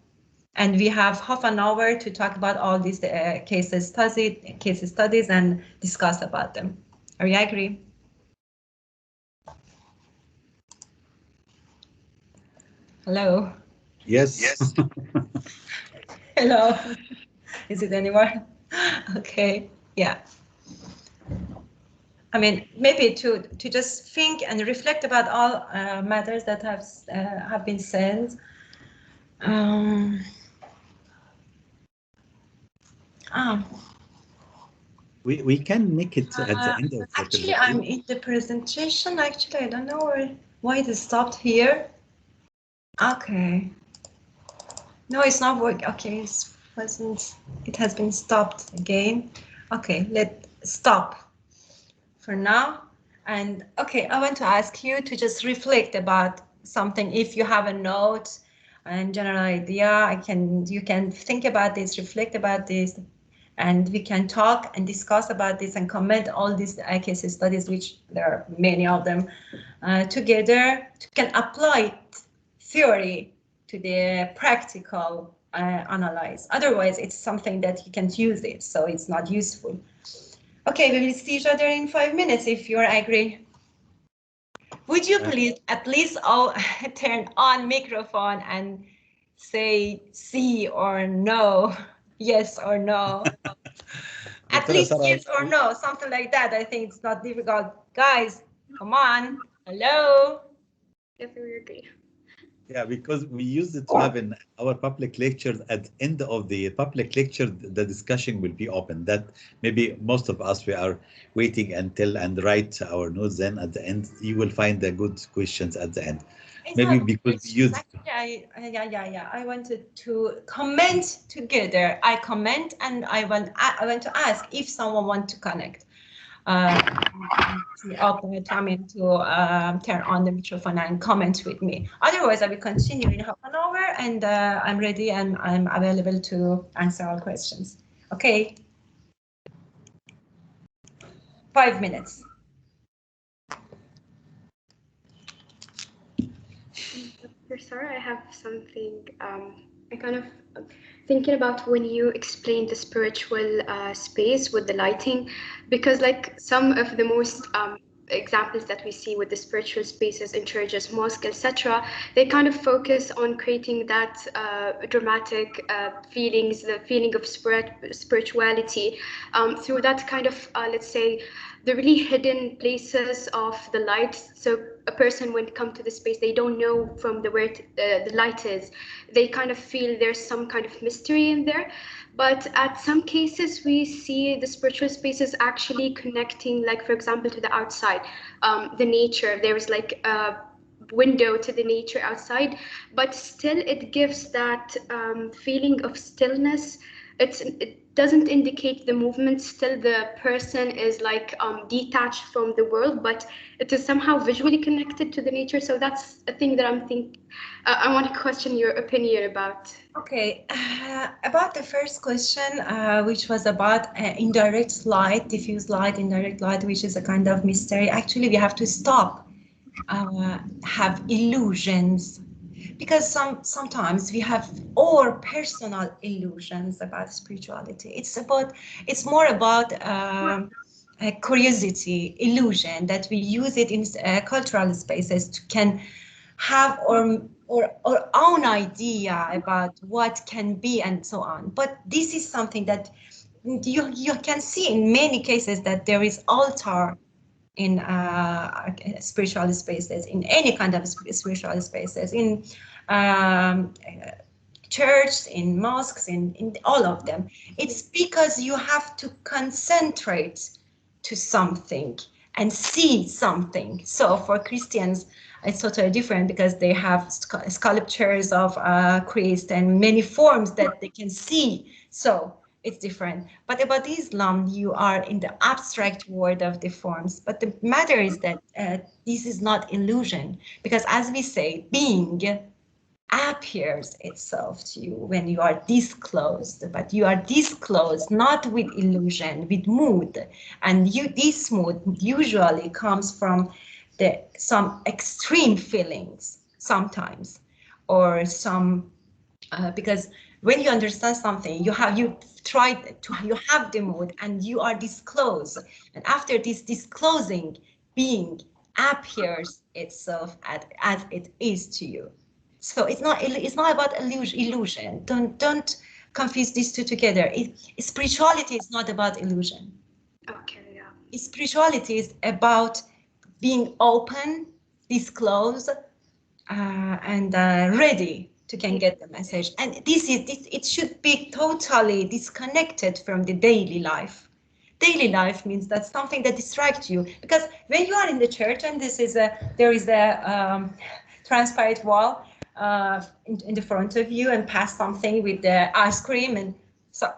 and we have half an hour to talk about all these case studies and discuss about them. Are you agree? Hello.
Yes.
Yes. Hello. Is it anyone? Okay. Yeah. I mean, maybe to just think and reflect about all matters that have been said.
We can make it at the end of the
actually, I'm in the presentation. Actually, I don't know why it stopped here. Okay. No, it's not working. Okay, it has been stopped again. Okay, let's stop for now. And okay, I want to ask you to just reflect about something. If you have a note and general idea, you can think about this, reflect about this, and we can talk and discuss about this and comment all these case studies, which there are many of them, together to can apply theory to the practical analyze. Otherwise, it's something that you can't use it, so it's not useful. Okay, we will see each other in 5 minutes if you agree. Would you please at least all turn on microphone and say sí or no, yes or no. At least yes or no, something like that. I think it's not difficult. Guys, come on. Hello.
Yes, we agree.
Yeah, because we used it to have in our public lectures. At the end of the public lecture, the discussion will be open. That maybe most of us, we are waiting until and write our notes. Then at the end, you will find the good questions at the end. Maybe because we used.
I wanted to comment together. I comment and I want to ask if someone wants to connect. Open time to turn on the microphone and comment with me. Otherwise, I will continue in half an hour, and I'm ready and I'm available to answer all questions. Okay. 5 minutes.
For Sara, I have something. I kind of thinking about when you explain the spiritual space with the lighting, because like some of the most examples that we see with the spiritual spaces in churches, mosques, etc., they kind of focus on creating that dramatic feelings, the feeling of spirituality through that kind of, let's say, the really hidden places of the light. So a person when come to the space, they don't know from where the light is. They kind of feel there's some kind of mystery in there. But at some cases, we see the spiritual spaces actually connecting, like, for example, to the outside, the nature. There is like a window to the nature outside, but still it gives that feeling of stillness. It doesn't indicate the movement. Still, the person is like detached from the world, but it is somehow visually connected to the nature. So that's a thing that I'm thinking. I want to question your opinion about.
Okay, about the first question, which was about indirect light, diffuse light, indirect light, which is a kind of mystery. Actually, we have to stop have illusions, because sometimes we have our personal illusions about spirituality. It's more about a curiosity, illusion, that we use it in cultural spaces to can have our own idea about what can be and so on. But this is something that you can see in many cases, that there is altar in spiritual spaces, in any kind of spiritual spaces, in church, in mosques, in all of them. It's because you have to concentrate to something and see something. So for Christians, it's totally different, because they have sculptures of Christ and many forms that they can see. So it's different. But about Islam, you are in the abstract world of the forms. But the matter is that this is not illusion, because as we say, being appears itself to you when you are disclosed, but you are disclosed not with illusion, with mood. And this mood usually comes from some extreme feelings sometimes, or some because when you understand something, you have the mood and you are disclosed, and after this disclosing, being appears itself as it is to you. So it's not about illusion. Don't confuse these two together. Spirituality is not about illusion.
Okay, yeah.
Spirituality is about being open, disclosed, and ready to can get the message. And it should be totally disconnected from the daily life. Daily life means that's something that distracts you, because when you are in the church and there is a transparent wall in the front of you, and pass something with the ice cream, and so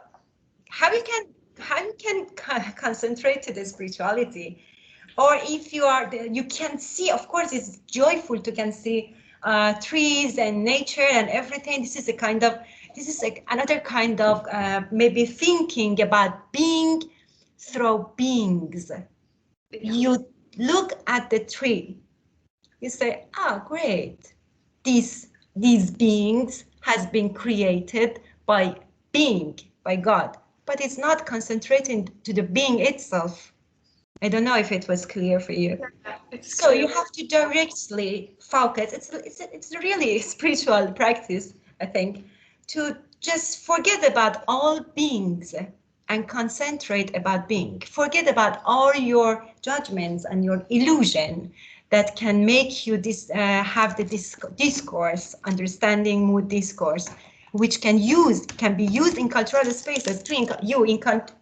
how you can concentrate to the spirituality. Or if you can see, of course, it's joyful to can see trees and nature and everything. This is another kind of maybe thinking about being through beings. You look at the tree, you say, "Ah, great! These beings has been created by God," but it's not concentrating to the being itself. I don't know if it was clear for you. So you have to directly focus. It's really spiritual practice, I think, to just forget about all beings and concentrate about being. Forget about all your judgments and your illusion that can make you have the discourse, understanding mood discourse, which can be used in cultural spaces.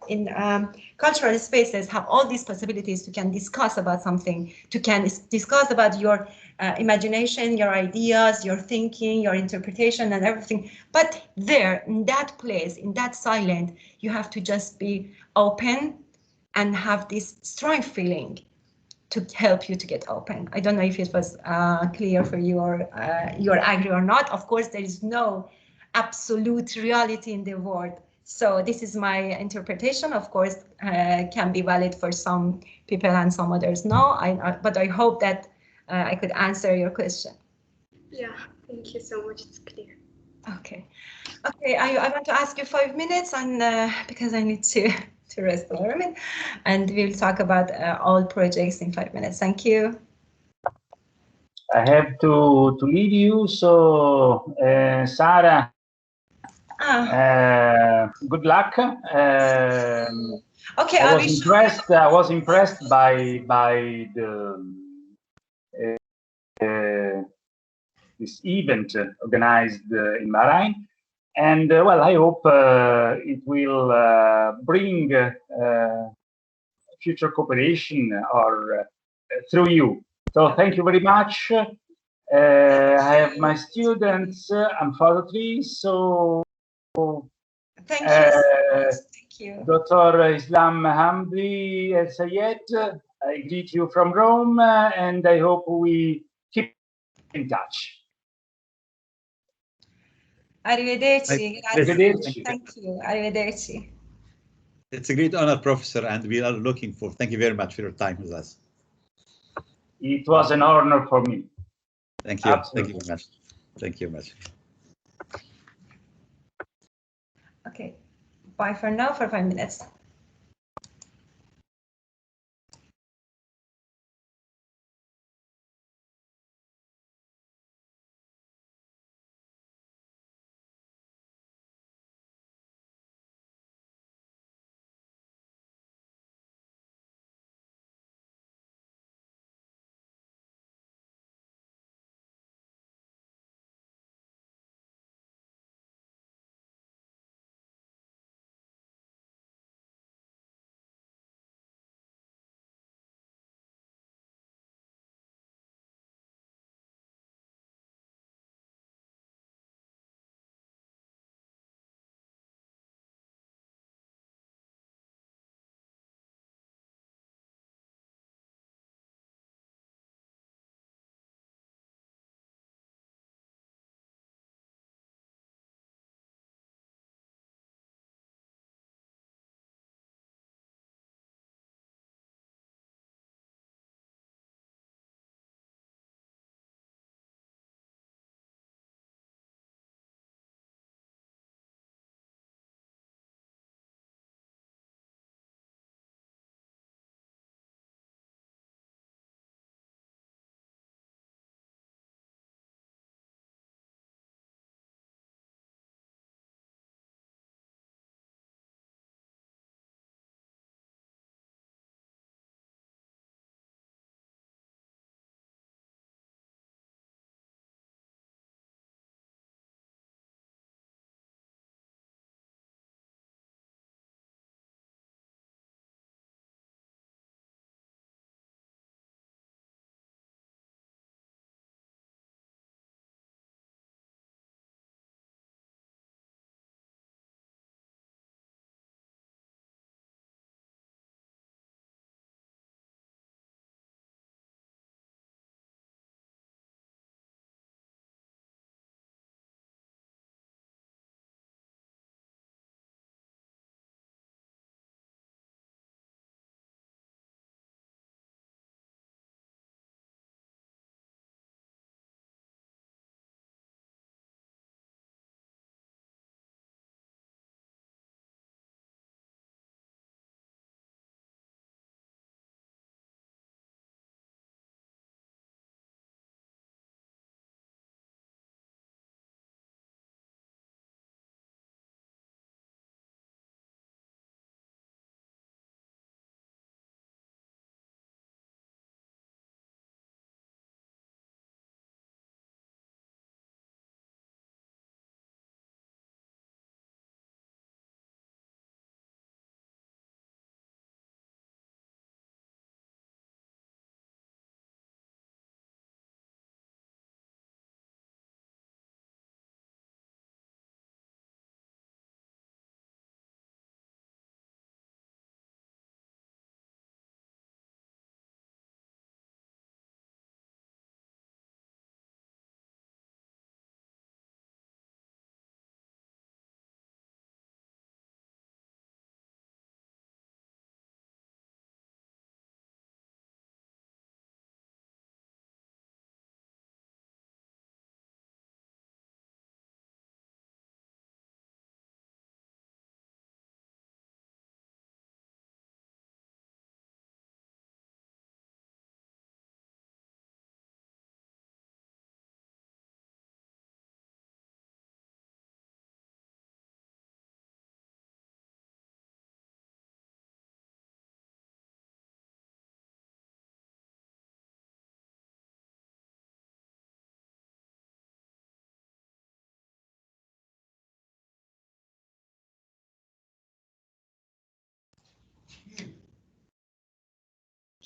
In cultural spaces have all these possibilities to can discuss about something, to can discuss about your imagination, your ideas, your thinking, your interpretation, and everything. But there, in that place, in that silence, you have to just be open and have this strong feeling to help you to get open. I don't know if it was clear for you, or you're agree or not. Of course, there is no absolute reality in the world. So this is my interpretation. Of course, can be valid for some people and some others no. But I hope that I could answer your question.
Yeah, thank you so much. It's clear.
Okay. I want to ask you 5 minutes, and because I need to rest for a minute, and we'll talk about all projects in 5 minutes. Thank you.
I have to leave you, so Sara, good luck.
Okay,
I
are
was
we sure?
impressed. I was impressed by the this event organized in Bahrain, and well, I hope it will bring future cooperation or through you. So thank you very much. I have my students, unfortunately, so
Thank you so much. Thank you.
Dr. Islam Hamdi El Sayed, I greet you from Rome, and I hope we keep in touch.
Arrivederci.
Arrivederci.
Thank you. Arrivederci.
It's a great honor, Professor, and we are looking for. Thank you very much for your time with us.
It was an honor for me.
Thank you.
Absolutely.
Thank you very much. Thank you very much.
Okay. Bye for now for 5 minutes.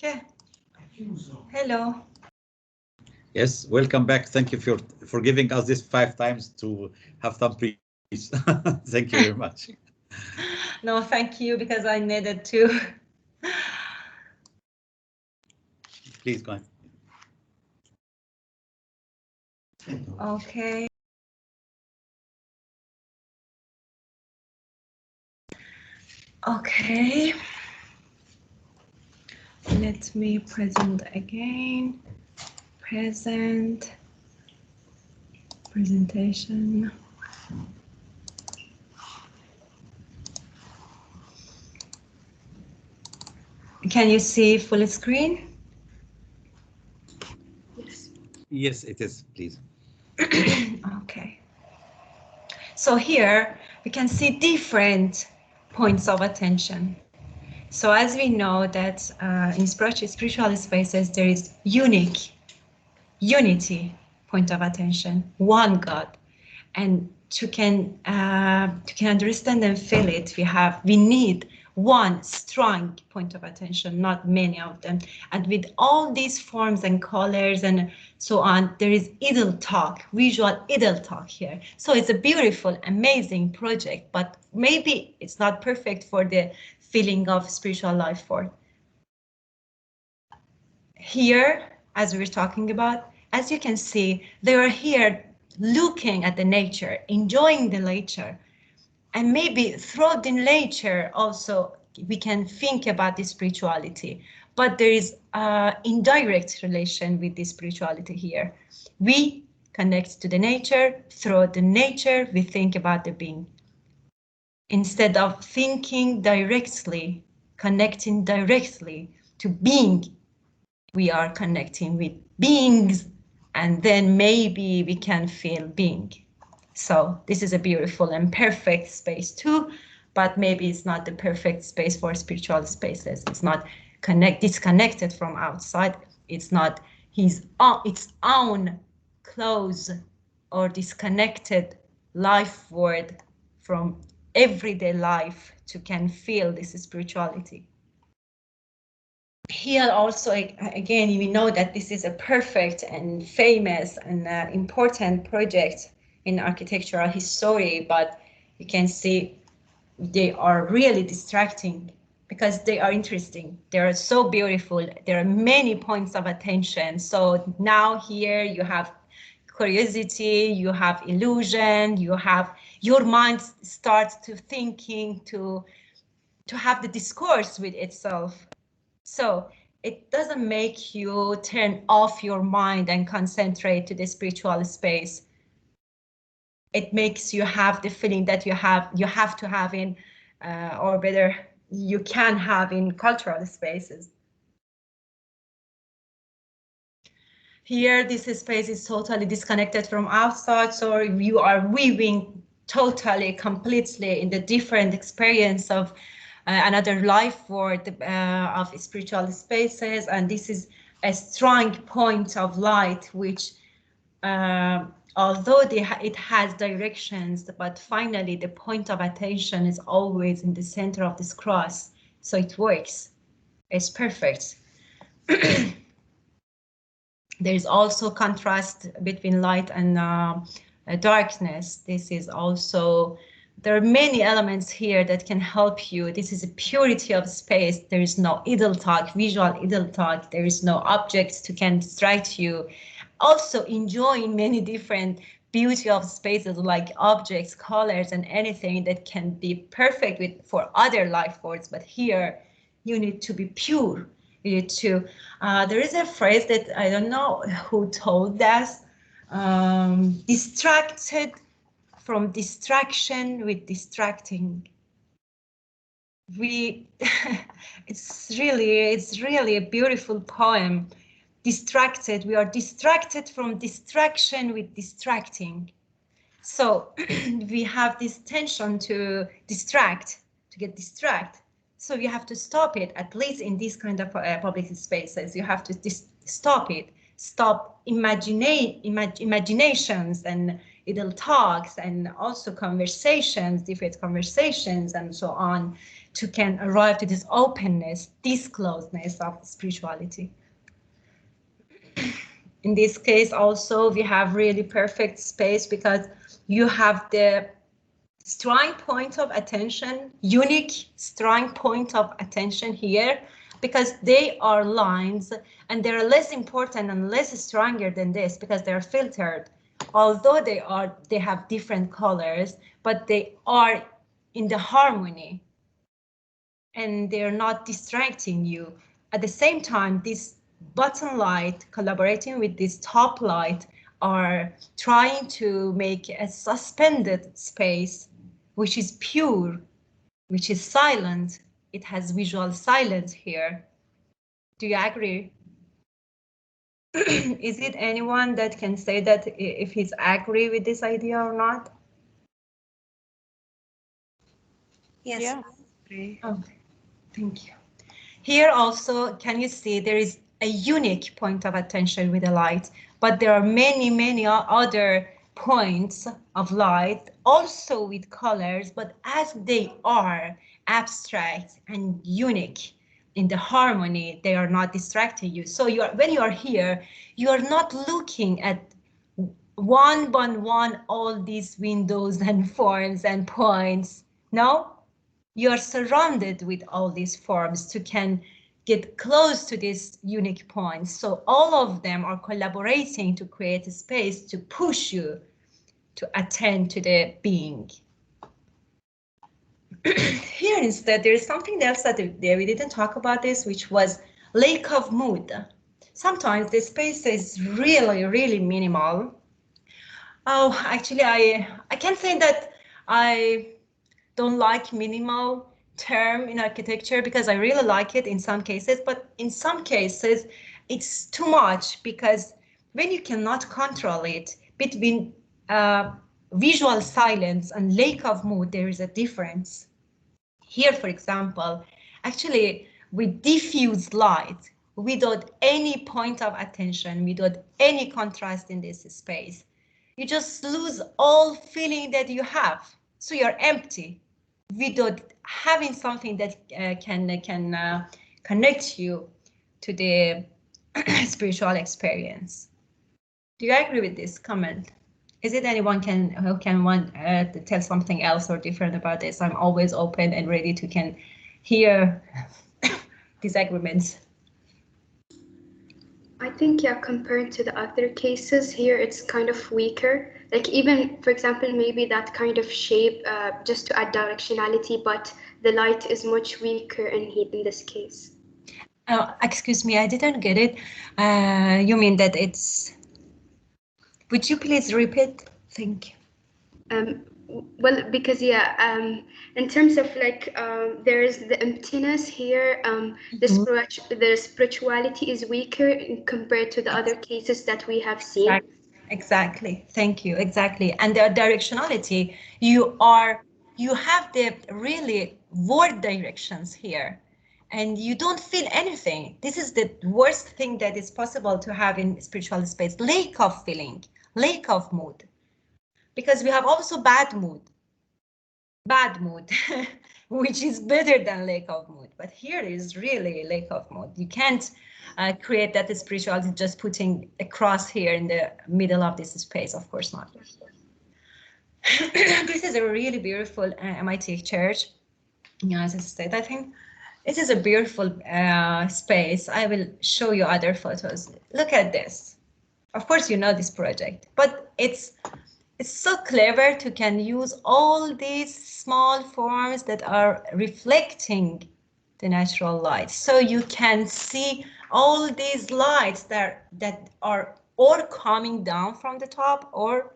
Okay. Hello.
Yes, welcome back. Thank you for giving us this 5 times to have some peace. Thank you very much.
No, thank you, because I needed to.
Please go ahead.
Okay. Okay. Let me present again. Present. Presentation. Can you see full screen?
Yes.
Yes, it is, please.
Okay. So here we can see different points of attention. So as we know that in spiritual spaces, there is unity point of attention, one God. And to can understand and feel it, we need one strong point of attention, not many of them. And with all these forms and colors and so on, there is idle talk, visual idle talk here. So it's a beautiful, amazing project, but maybe it's not perfect for the feeling of spiritual life force. Here, as we're talking about, as you can see, they are here looking at the nature, enjoying the nature, and maybe through the nature also we can think about the spirituality, but there is indirect relation with the spirituality here. We connect to the nature, through the nature we think about the being. Instead of thinking directly, connecting directly to being, we are connecting with beings, and then maybe we can feel being. So this is a beautiful and perfect space too, but maybe it's not the perfect space for spiritual spaces. It's not disconnected from outside. It's not its own close or disconnected life word from everyday life to can feel this spirituality. Here also, again, we know that this is a perfect and famous and important project in architectural history, but you can see they are really distracting because they are interesting. They are so beautiful. There are many points of attention. So now here you have curiosity, you have illusion, you have your mind starts to thinking, to have the discourse with itself. So it doesn't make you turn off your mind and concentrate to the spiritual space. It makes you have the feeling that you have to have in, or better, you can have in cultural spaces. Here, this space is totally disconnected from outside, so you are weaving totally, completely in the different experience of another life world of spiritual spaces, and this is a strong point of light, which although it has directions, but finally the point of attention is always in the center of this cross, so it works. It's perfect. There is also contrast between light and darkness. This is also, there are many elements here that can help you. This is a purity of space. There is no idle talk, visual idle talk. There is no objects to can distract you. Also enjoying many different beauty of spaces like objects, colors, and anything that can be perfect for other life forms. But here you need to be pure. You need to, there is a phrase that I don't know who told us, distracted from distraction with distracting. It's really a beautiful poem. Distracted, we are distracted from distraction with distracting. So we have this tension to distract, to get distracted. So you have to stop it, at least in this kind of public spaces. You have to stop it, stop imaginations and idle talks, and also conversations, different conversations, and so on. to can arrive to this openness, this closeness of spirituality. In this case also we have really perfect space because you have the strong point of attention, unique strong point of attention here, because they are lines and they're less important and less stronger than this because they're filtered. Although they have different colors, but they are in the harmony and they're not distracting you. At the same time, this bottom light collaborating with this top light are trying to make a suspended space which is pure, which is silent. It has visual silence here. Do you agree? Is it anyone that can say that if he's agree with this idea or not?
Yes.
Yeah.
Okay, thank you. Here also, can you see there is a unique point of attention with the light, but there are many other points of light also with colors, but as they are abstract and unique in the harmony, they are not distracting you. So when you are here, you are not looking at one by one all these windows and forms and points. No, you are surrounded with all these forms to can get close to these unique points. So all of them are collaborating to create a space to push you to attend to the being. Here instead, there is something else that we didn't talk about this, which was lake of mood. Sometimes the space is really minimal. Oh, actually, I can say that I don't like minimal term in architecture because I really like it in some cases, but in some cases it's too much because when you cannot control it between visual silence and lack of mood, there is a difference. Here, for example, actually with diffuse light, without any point of attention, without any contrast in this space, you just lose all feeling that you have. So you're empty without having something that can connect you to the spiritual experience. Do you agree with this comment? Is it anyone who can want to tell something else or different about this? I'm always open and ready to can hear disagreements.
I think, yeah, compared to the other cases here, it's kind of weaker. Like even, for example, maybe that kind of shape just to add directionality, but the light is much weaker in this case.
Excuse me, I didn't get it. You mean that it's... Would you please repeat? Thank you.
Well, because yeah, in terms of like there is the emptiness here. The spirituality is weaker compared to the other cases that we have seen.
Exactly. Thank you. Exactly. And the directionality, you have the really word directions here, and you don't feel anything. This is the worst thing that is possible to have in spiritual space. Lack of feeling, lack of mood. Because we have also bad mood, which is better than lack of mood. But here is really lack of mood. You can't create that spirituality just putting a cross here in the middle of this space. Of course not. This is a really beautiful MIT church in the United States. I think this is a beautiful space. I will show you other photos. Look at this. Of course, you know this project, but it's so clever to can use all these small forms that are reflecting the natural light. So you can see all these lights that are or coming down from the top or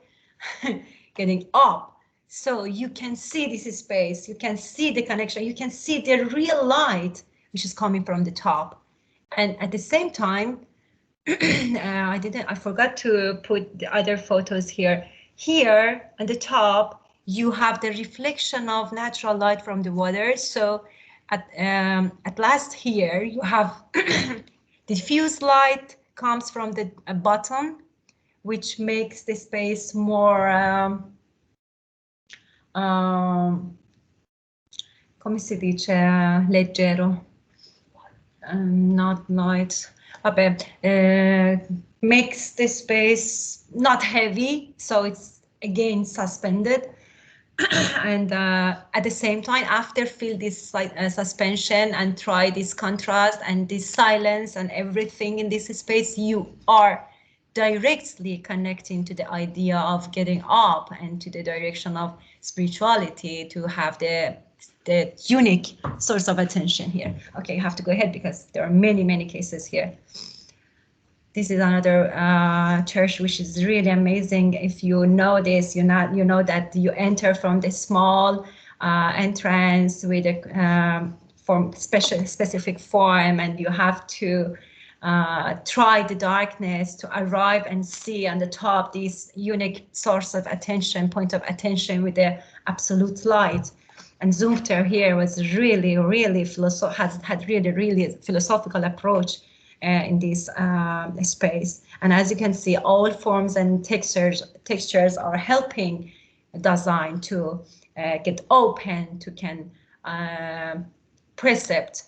getting up. So you can see this space, you can see the connection, you can see the real light, which is coming from the top. And at the same time, I forgot to put the other photos here. Here at the top, you have the reflection of natural light from the water. So at last here, you have diffuse light comes from the bottom, which makes the space more come si dice, leggero, not light. Vabbè, makes the space not heavy, so it's again suspended. And at the same time, after feel this suspension and try this contrast and this silence and everything in this space, you are directly connecting to the idea of getting up and to the direction of spirituality, to have the unique source of attention here. Okay, you have to go ahead because there are many cases here. This is another church which is really amazing. If you know this, you know that you enter from the small entrance with a specific form, and you have to try the darkness to arrive and see on the top this unique source of attention, point of attention with the absolute light. And Zumthor here was really had really philosophical approach in this space. And as you can see, all forms and textures are helping Dasein to get open, to can percept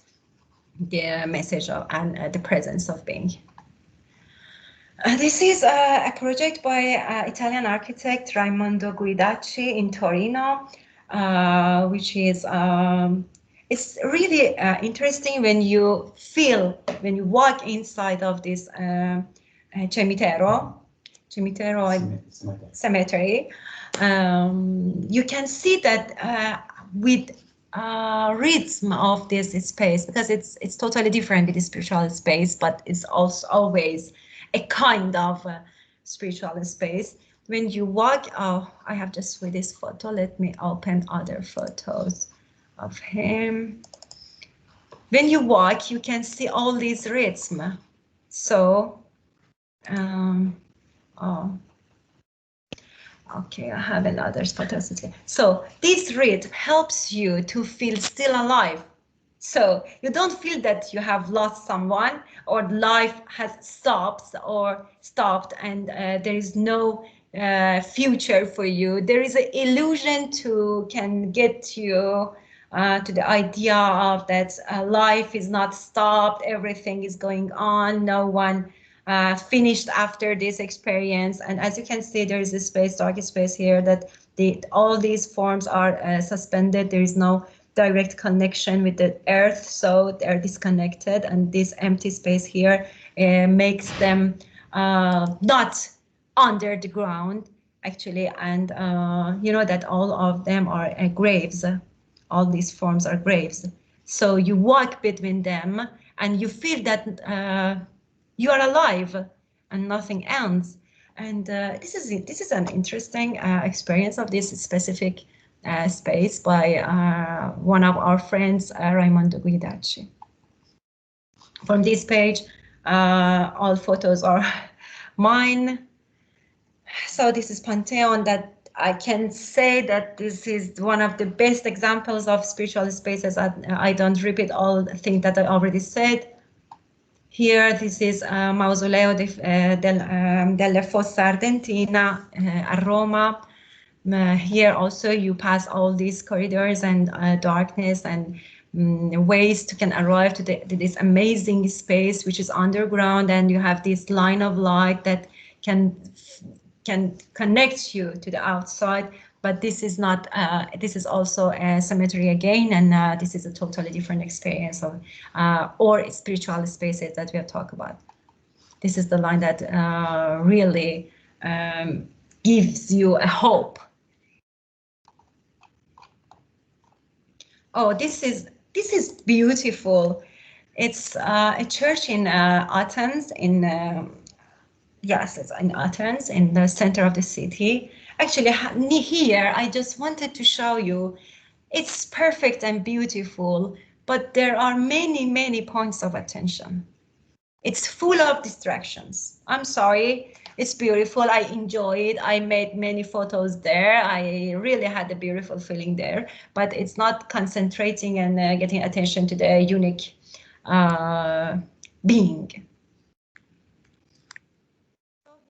the message of and the presence of being. This is a project by Italian architect Raimondo Guidacci in Torino, which is it's really interesting when you walk inside of this cemetery. You can see that with rhythm of this space, because it's totally different with the spiritual space, but it's also always a kind of spiritual space. When you walk, I have just with this photo, let me open other photos of him. When you walk, you can see all these rhythm. So, okay, I have another photo. So this rhythm helps you to feel still alive. So you don't feel that you have lost someone or life has stopped and there is no future for you. There is an illusion can get you to the idea of that life is not stopped, everything is going on, no one finished after this experience. And as you can see, there is a space, dark space here, that all these forms are suspended. There is no direct connection with the earth, so they're disconnected, and this empty space here makes them not under the ground actually. And you know that all of them are graves. All these forms are graves, so you walk between them and you feel that you are alive and nothing else. And this is an interesting experience of this specific space by one of our friends, Raimondo Guidacci. From this page, all photos are mine. So this is Pantheon, that I can say that this is one of the best examples of spiritual spaces. I don't repeat all the things that I already said. Here, this is Mausoleo delle Fosse Ardentina at Roma. Here also you pass all these corridors and darkness and ways to can arrive to this amazing space which is underground, and you have this line of light that can connect you to the outside. But this is not, this is also a cemetery again, and this is a totally different experience of or spiritual spaces that we have talked about. This is the line that really gives you a hope. Oh, this is beautiful. It's a church in Athens, yes, it's in Athens, in the center of the city. Actually, here I just wanted to show you, it's perfect and beautiful, but there are many points of attention. It's full of distractions. I'm sorry, it's beautiful. I enjoy it. I made many photos there. I really had a beautiful feeling there, but it's not concentrating and getting attention to the unique being.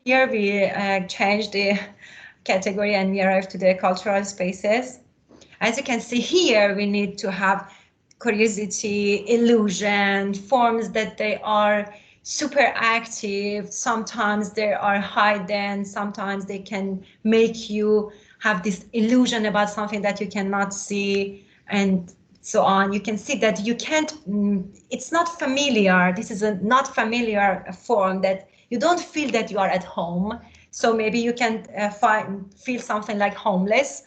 Here we changed the category and we arrived to the cultural spaces. As you can see here, we need to have curiosity, illusion, forms that they are super active. Sometimes they are hidden. Sometimes they can make you have this illusion about something that you cannot see, and so on. You can see that you can't, it's not familiar. This is a not familiar form that you don't feel that you are at home. So maybe you can feel something like homeless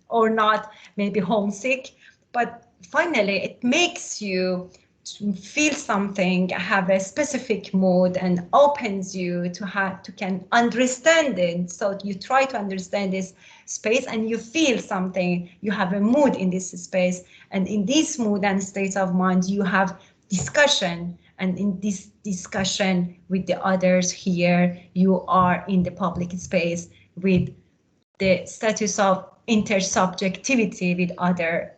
or not, maybe homesick. But finally, it makes you feel something, have a specific mood, and opens you to can understand it. So you try to understand this space and you feel something, you have a mood in this space, and in this mood and state of mind you have discussion, and in this discussion with the others here you are in the public space with the status of intersubjectivity with other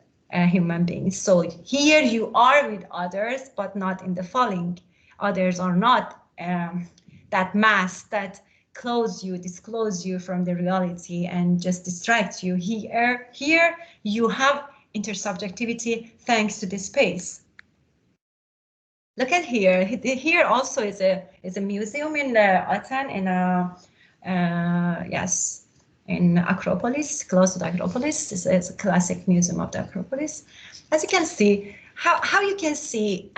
human beings. So here you are with others, but not in the falling. Others are not that mask that disclose you from the reality and just distract you. Here you have intersubjectivity thanks to the space. Look at here. Here also is a museum in Athens, in Acropolis, close to the Acropolis. This is a classic museum of the Acropolis. As you can see, how you can see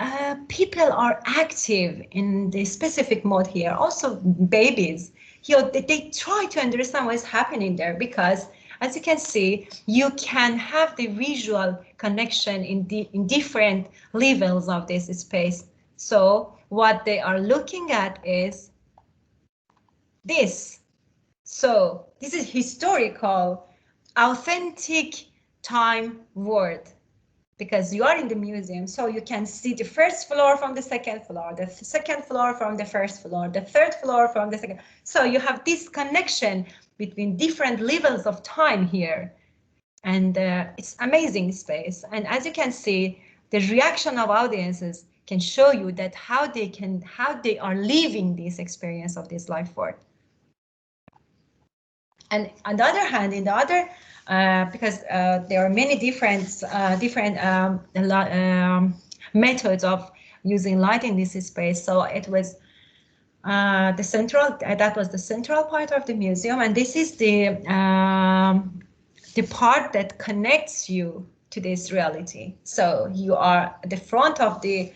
people are active in the specific mode here. Also babies, here they try to understand what is happening there, because as you can see, you can have the visual connection in different levels of this space. So what they are looking at is this. So this is historical, authentic time world, because you are in the museum, so you can see the first floor from the second floor, the second floor from the first floor, the third floor from the second. So you have this connection between different levels of time here, and it's amazing space. And as you can see, the reaction of audiences can show you that how they are living this experience of this life form. And on the other hand, in the other, because there are many different methods of using light in this space. So it was the central, that was the central part of the museum, and this is the part that connects you to this reality. So you are at the front of the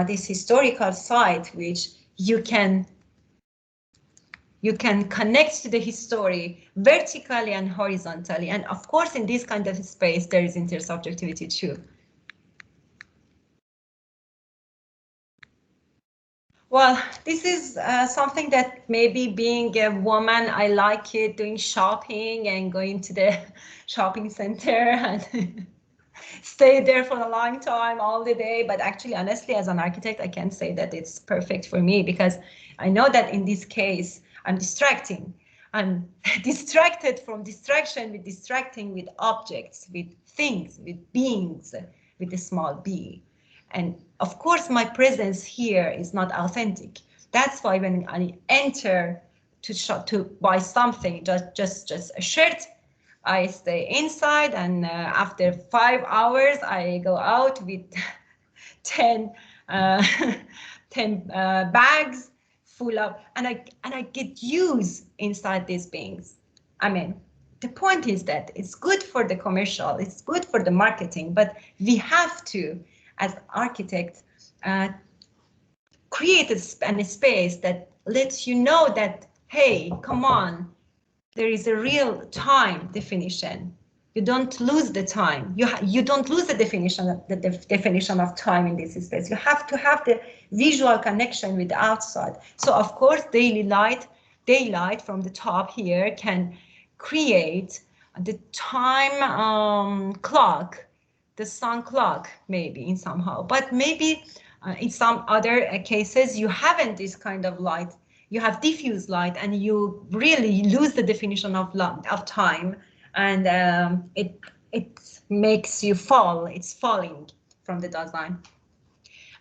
this historical site, which you can connect to the history vertically and horizontally. And of course, in this kind of space, there is intersubjectivity too. Well, this is something that maybe being a woman, I like it, doing shopping and going to the shopping center and stay there for a long time, all the day. But actually, honestly, as an architect, I can't say that it's perfect for me, because I know that in this case, I'm distracting. I'm distracted from distraction with distracting with objects, with things, with beings, with a small b. And of course, my presence here is not authentic. That's why when I enter to buy something, just a shirt, I stay inside, and after 5 hours, I go out with 10 bags full of, and I get used inside these beings. I mean, the point is that it's good for the commercial, it's good for the marketing, but we have to, as architects, create a space that lets you know that, hey, come on, there is a real time definition. You don't lose the time. You don't lose the definition of time in this space. You have to have the visual connection with the outside. So of course, daylight from the top here can create the time clock, the sun clock, maybe in somehow. But maybe in some other cases, you haven't this kind of light. You have diffuse light, and you really lose the definition of time, and it makes you fall. It's falling from the design.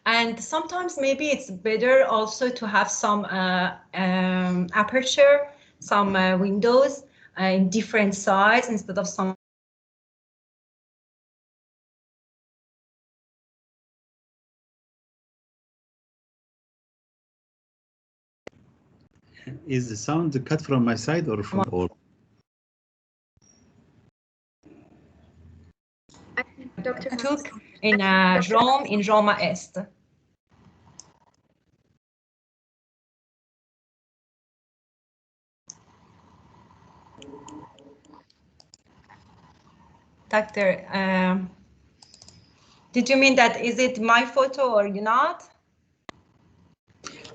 And sometimes maybe it's better also to have some aperture, some windows in different size instead of some
Is the sound cut from my side or from all?
I think Dr.
took in Rome, in Roma Est. Doctor, did you mean that is it my photo or you not?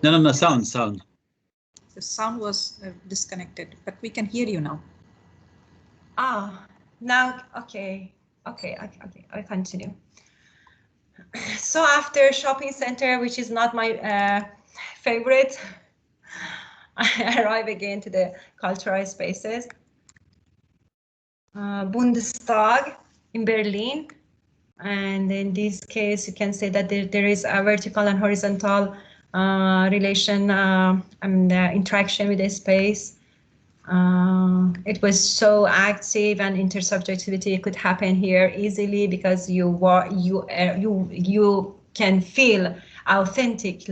No, sound.
The sound was disconnected, but we can hear you now.
Ah, now, okay, I continue. So after shopping center, which is not my favorite, I arrive again to the cultural spaces. Bundestag in Berlin. And in this case, you can say that there is a vertical and horizontal relation and interaction with the space. It was so active, and intersubjectivity could happen here easily because you can feel authentic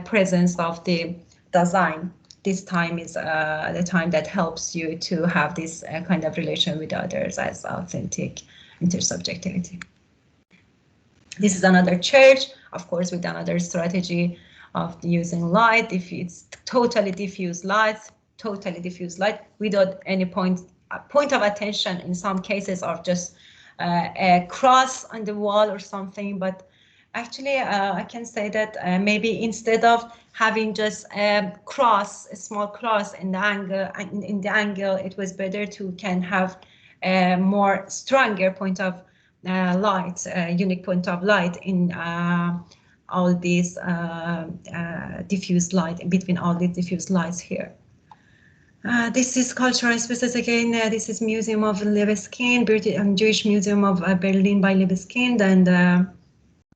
presence of the design. This time is the time that helps you to have this kind of relation with others as authentic intersubjectivity. This is another church, of course, with another strategy of using light. If it's totally diffuse light without any point of attention in some cases, or just a cross on the wall or something. But actually, I can say that maybe instead of having just a small cross in the angle, it was better to can have a more stronger point of light, unique point of light in all these diffuse light, in between all these diffuse lights here. This is cultural spaces again. This is Museum of Libeskind, Jewish Museum of Berlin by Libeskind, and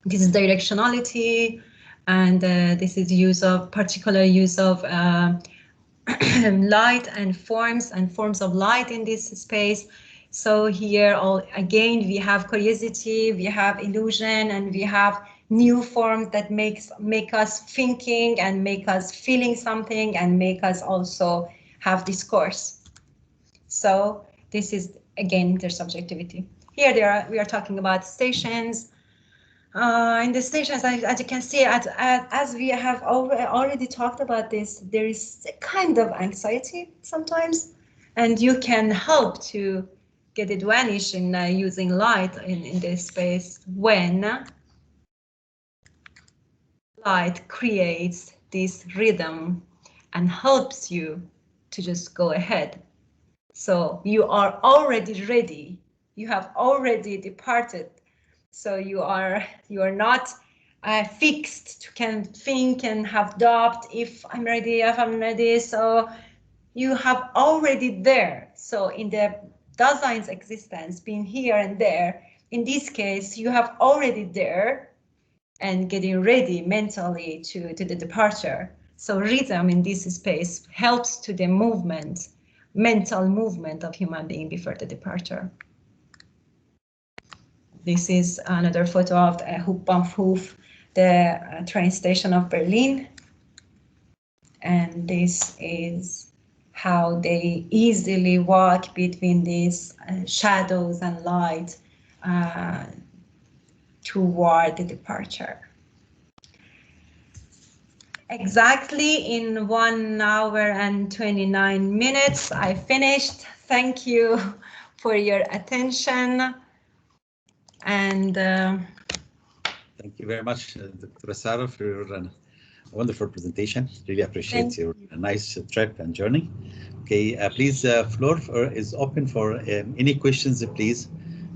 this is directionality, and this is particular use of light and forms of light in this space. So here, again, we have curiosity, we have illusion, and we have new forms that make us thinking and make us feeling something and make us also have discourse. So this is again intersubjectivity. Here we are talking about stations. In the stations, as you can see, as we have already talked about this, there is a kind of anxiety sometimes, and you can help to get it vanish in using light in this space when light creates this rhythm and helps you to just go ahead. So you are already ready. You have already departed. So you are not fixed to can think and have doubt if I'm ready. So you have already there. So in the Dasein's existence, being here and there, in this case, you have already there and getting ready mentally to the departure. So rhythm in this space helps to the movement, mental movement of human being before the departure. This is another photo of Hauptbahnhof, the train station of Berlin. And this is how they easily walk between these shadows and light toward the departure. Exactly in 1 hour and 29 minutes, I finished. Thank you for your attention. And
thank you very much, Dr. Sara, for your wonderful presentation. Really appreciate your nice trip and journey. Okay, please, floor is open for any questions, please.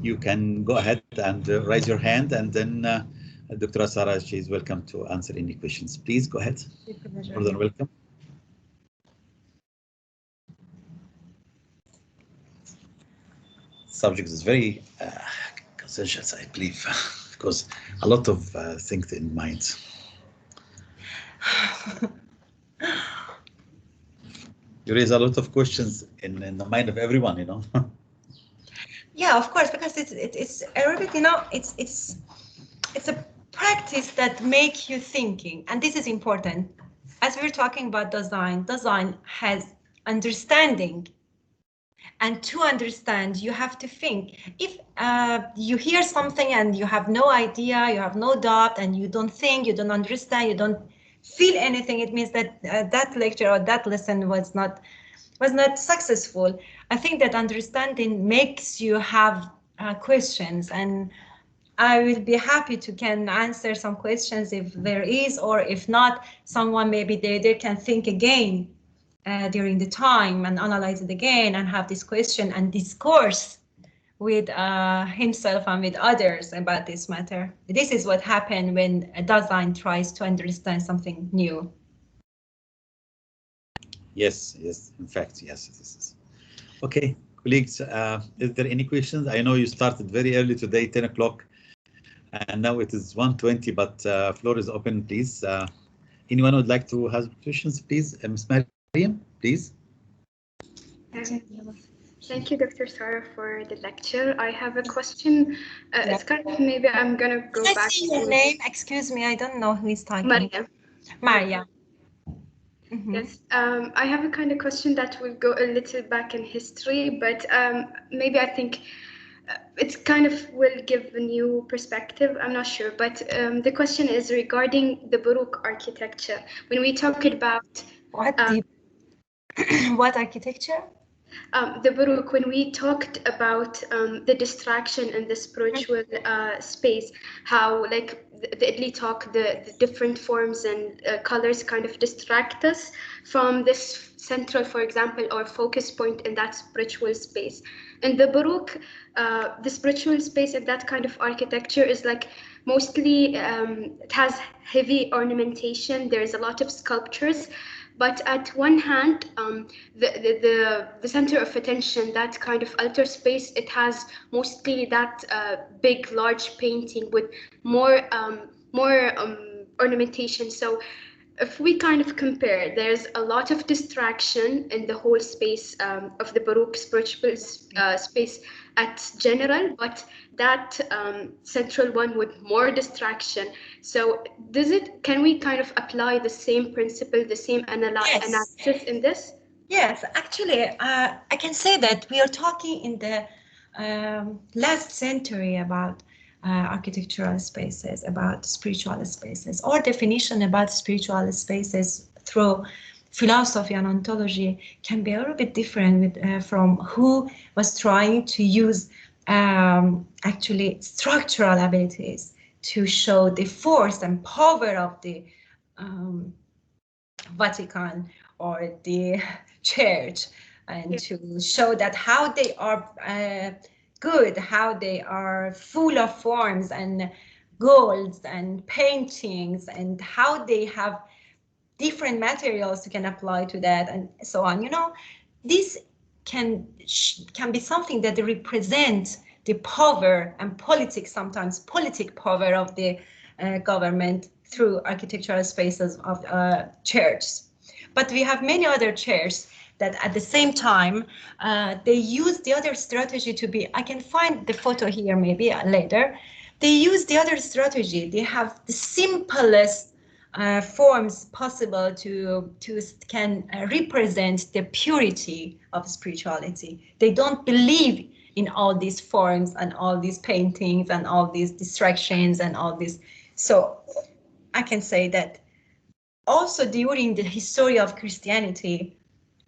You can go ahead and raise your hand, and then Dr. Sara, she is welcome to answer any questions. Please go ahead. More than welcome. Subject is very conscientious, I believe, because a lot of things in mind. You raise a lot of questions in the mind of everyone, you know.
Yeah, of course, because it's Arabic, you know, it's a practice that makes you thinking, and this is important. as we're talking about design, design has understanding. And to understand, you have to think. If you hear something and you have no idea, you have no doubt, and you don't think, you don't understand, you don't feel anything, it means that that lecture or that lesson was not successful. I think that understanding makes you have questions, and I will be happy to can answer some questions if there is, or if not, someone maybe they can think again during the time and analyze it again and have this question and discourse with himself and with others about this matter. This is what happened when a design tries to understand something new.
Yes, in fact, yes, this is. Okay, colleagues, is there any questions? I know you started very early today, 10 o'clock, and now it is 1:20, but floor is open, please. Anyone would like to have questions, please? Ms. Mariam, please.
Thank you, Dr. Sara, for the lecture. I have a question. It's kind of, maybe I'm gonna go
Can I
back
see
to
your name? Excuse me, I don't know who is talking.
Maria.
Maria. Mm-hmm.
Yes, I have a kind of question that will go a little back in history, but maybe I think it's kind of will give a new perspective. I'm not sure, but the question is regarding the Baroque architecture. When we talked about
what architecture?
The Baroque, when we talked about the distraction and the spiritual space, how like the Italy talk, the different forms and colors kind of distract us from this central, for example, or focus point in that spiritual space. In the Baroque, the spiritual space in that kind of architecture is like mostly, it has heavy ornamentation. There's a lot of sculptures. But at one hand, the center of attention, that kind of altar space, it has mostly that big, large painting with more ornamentation. So if we kind of compare, there's a lot of distraction in the whole space of the Baroque spiritual space at general, but that central one with more distraction. So can we kind of apply the same principle, the same analysis in this?
Yes, actually, I can say that we are talking in the last century about architectural spaces, about spiritual spaces, or definition about spiritual spaces through philosophy and ontology can be a little bit different from who was trying to use actually structural abilities to show the force and power of the Vatican or the church, and to show that how they are good, how they are full of forms and golds and paintings, and how they have different materials you can apply to that, and so on. You know, this can be something that represents the power and politics, sometimes politic power of the government through architectural spaces of churches. But we have many other churches that at the same time, they use the other strategy to be, I can find the photo here maybe later, they use the other strategy. They have the simplest forms possible to can represent the purity of spirituality. They don't believe in all these forms and all these paintings and all these distractions and all this. So I can say that also during the history of Christianity,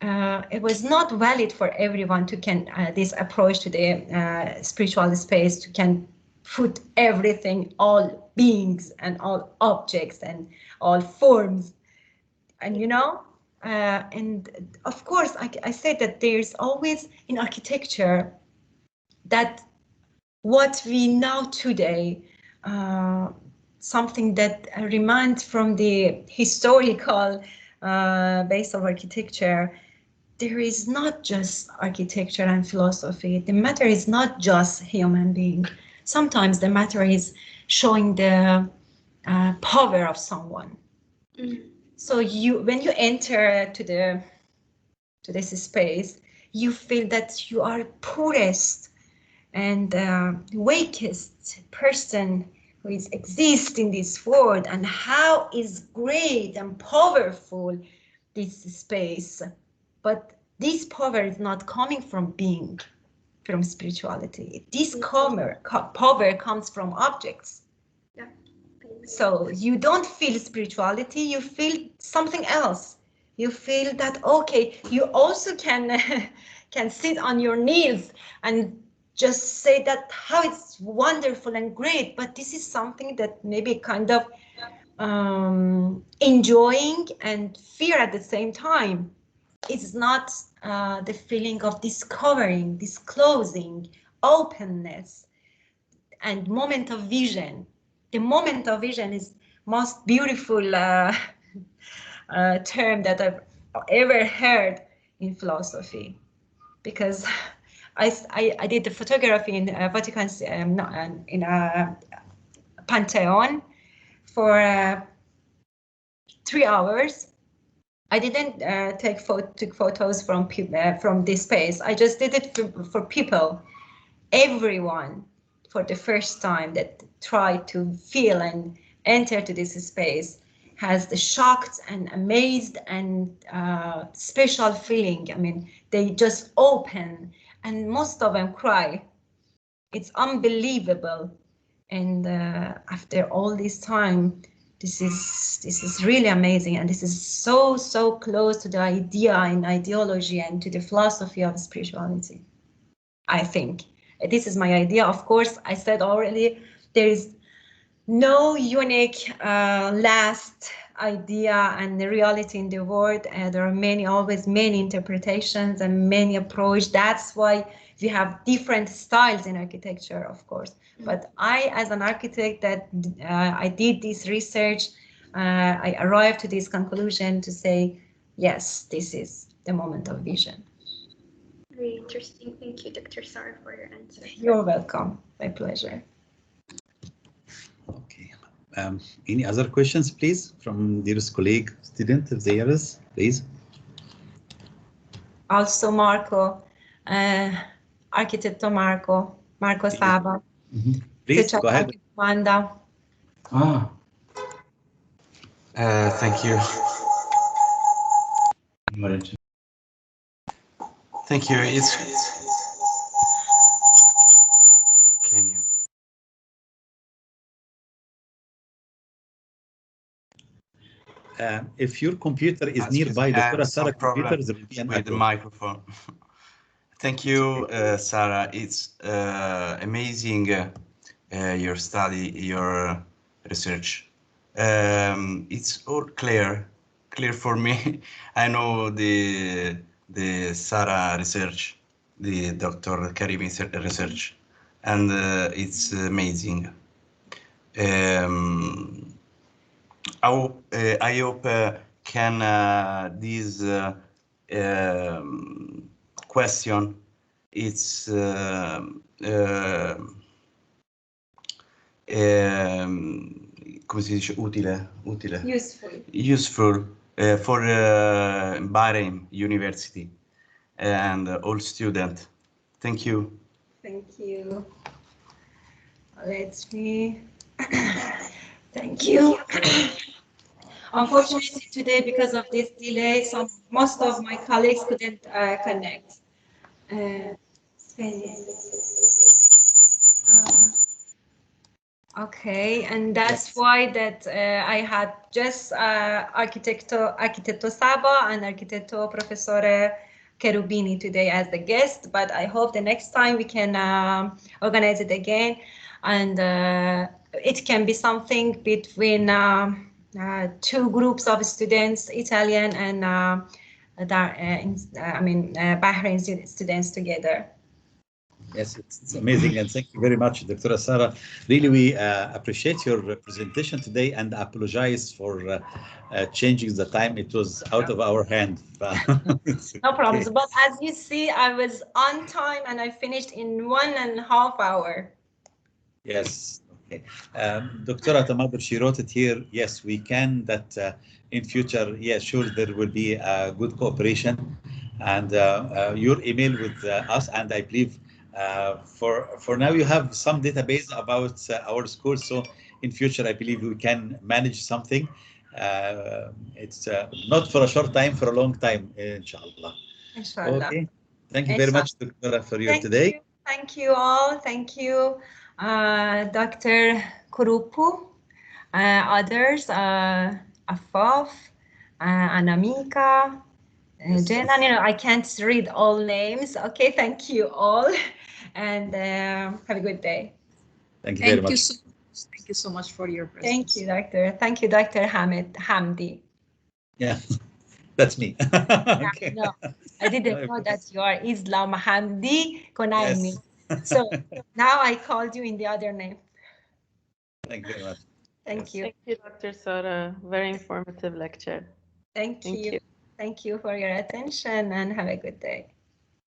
it was not valid for everyone to can this approach to the spiritual space to can put everything, all beings and all objects and all forms, and you know, and of course I said that there's always in architecture that what we know today, something that reminds from the historical base of architecture. There is not just architecture and philosophy. The matter is not just human being. Sometimes the matter is showing the power of someone. Mm. So when you enter to this space, you feel that you are poorest and weakest person who is exist in this world, and how is great and powerful this space. But this power is not coming from being, from spirituality. This power comes from objects.
Yeah.
So you don't feel spirituality, you feel something else. You feel that, okay, you also can sit on your knees and just say that how it's wonderful and great, but this is something that maybe kind of enjoying and fear at the same time. It's not the feeling of discovering, disclosing, openness, and moment of vision. The moment of vision is most beautiful term that I've ever heard in philosophy, because I did the photography in Vatican, in a Pantheon for 3 hours. I didn't take photos from this space. I just did it for people, everyone, for the first time that tried to feel and enter to this space has the shocked and amazed and special feeling. I mean, they just open, and most of them cry. It's unbelievable. And after all this time, this is really amazing, and this is so close to the idea and ideology and to the philosophy of spirituality, I think. This is my idea. Of course, I said already, there is no unique last idea and the reality in the world. There are always many interpretations and many approaches. That's why we have different styles in architecture, of course. But I, as an architect, that I did this research, I arrived to this conclusion to say, yes, this is the moment of vision.
Very interesting. Thank you, Dr. Sara, for your answer.
You're welcome. My pleasure.
Okay. Any other questions, please, from dearest colleague, student, if there is, please?
Also, Marco, Architetto Marco Saba.
Please, go ahead.
Wanda.
Thank you. Thank you. Can you?
If your computer is nearby, Dr. Sara computer, there will be an
with the microphone. Thank you, Sara. It's amazing your study, your research. It's all clear for me. I know the Sara research, the Dr. Karimi research, and it's amazing. I hope can this question it's come si dice utile useful for Bahrain University and all students. Thank you.
Thank you. Let me. Thank you. Unfortunately, today, because of this delay, most of my colleagues couldn't connect. Okay, and that's why that I had just Architetto Saba and Architetto Professore Cherubini today as the guest, but I hope the next time we can organize it again, and it can be something between two groups of students, Italian and Bahrain students together.
Yes, it's amazing, and thank you very much, Dr. Sara. Really, we appreciate your presentation today and apologize for changing the time. It was out of our hand.
No problems, but as you see, I was on time and I finished in 1.5 hours.
Yes. Okay. Dr. Tamadur, she wrote it here. Yes, we can. That in future, yeah, sure, there will be a good cooperation, and your email with us, and I believe for now you have some database about our school. So in future, I believe we can manage something. It's not for a short time, for a long time, inshallah.
Inshallah.
Okay. Thank you very much, Dr. for your today.
Thank you all. Thank you, Dr. Kurupu, others, Afaf, Anamika, Jenna. You know, I can't read all names. Okay, thank you all, and have a good day.
Thank you very much.
Thank you so much for your presence.
Thank you, Doctor. Thank you, Dr. Hamdi.
Yeah, that's me. Okay.
No, I didn't know that you are Islam Hamdi Al-Ghonaimy.
Yes.
So now I called you in the other name.
Thank you very much.
Thank you.
Thank you, Dr. Sara. Very informative lecture.
Thank you. Thank you for your attention and have a good day.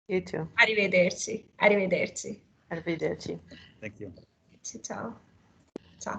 You too.
Arrivederci. Arrivederci.
Arrivederci.
Thank you.
Ciao. Ciao.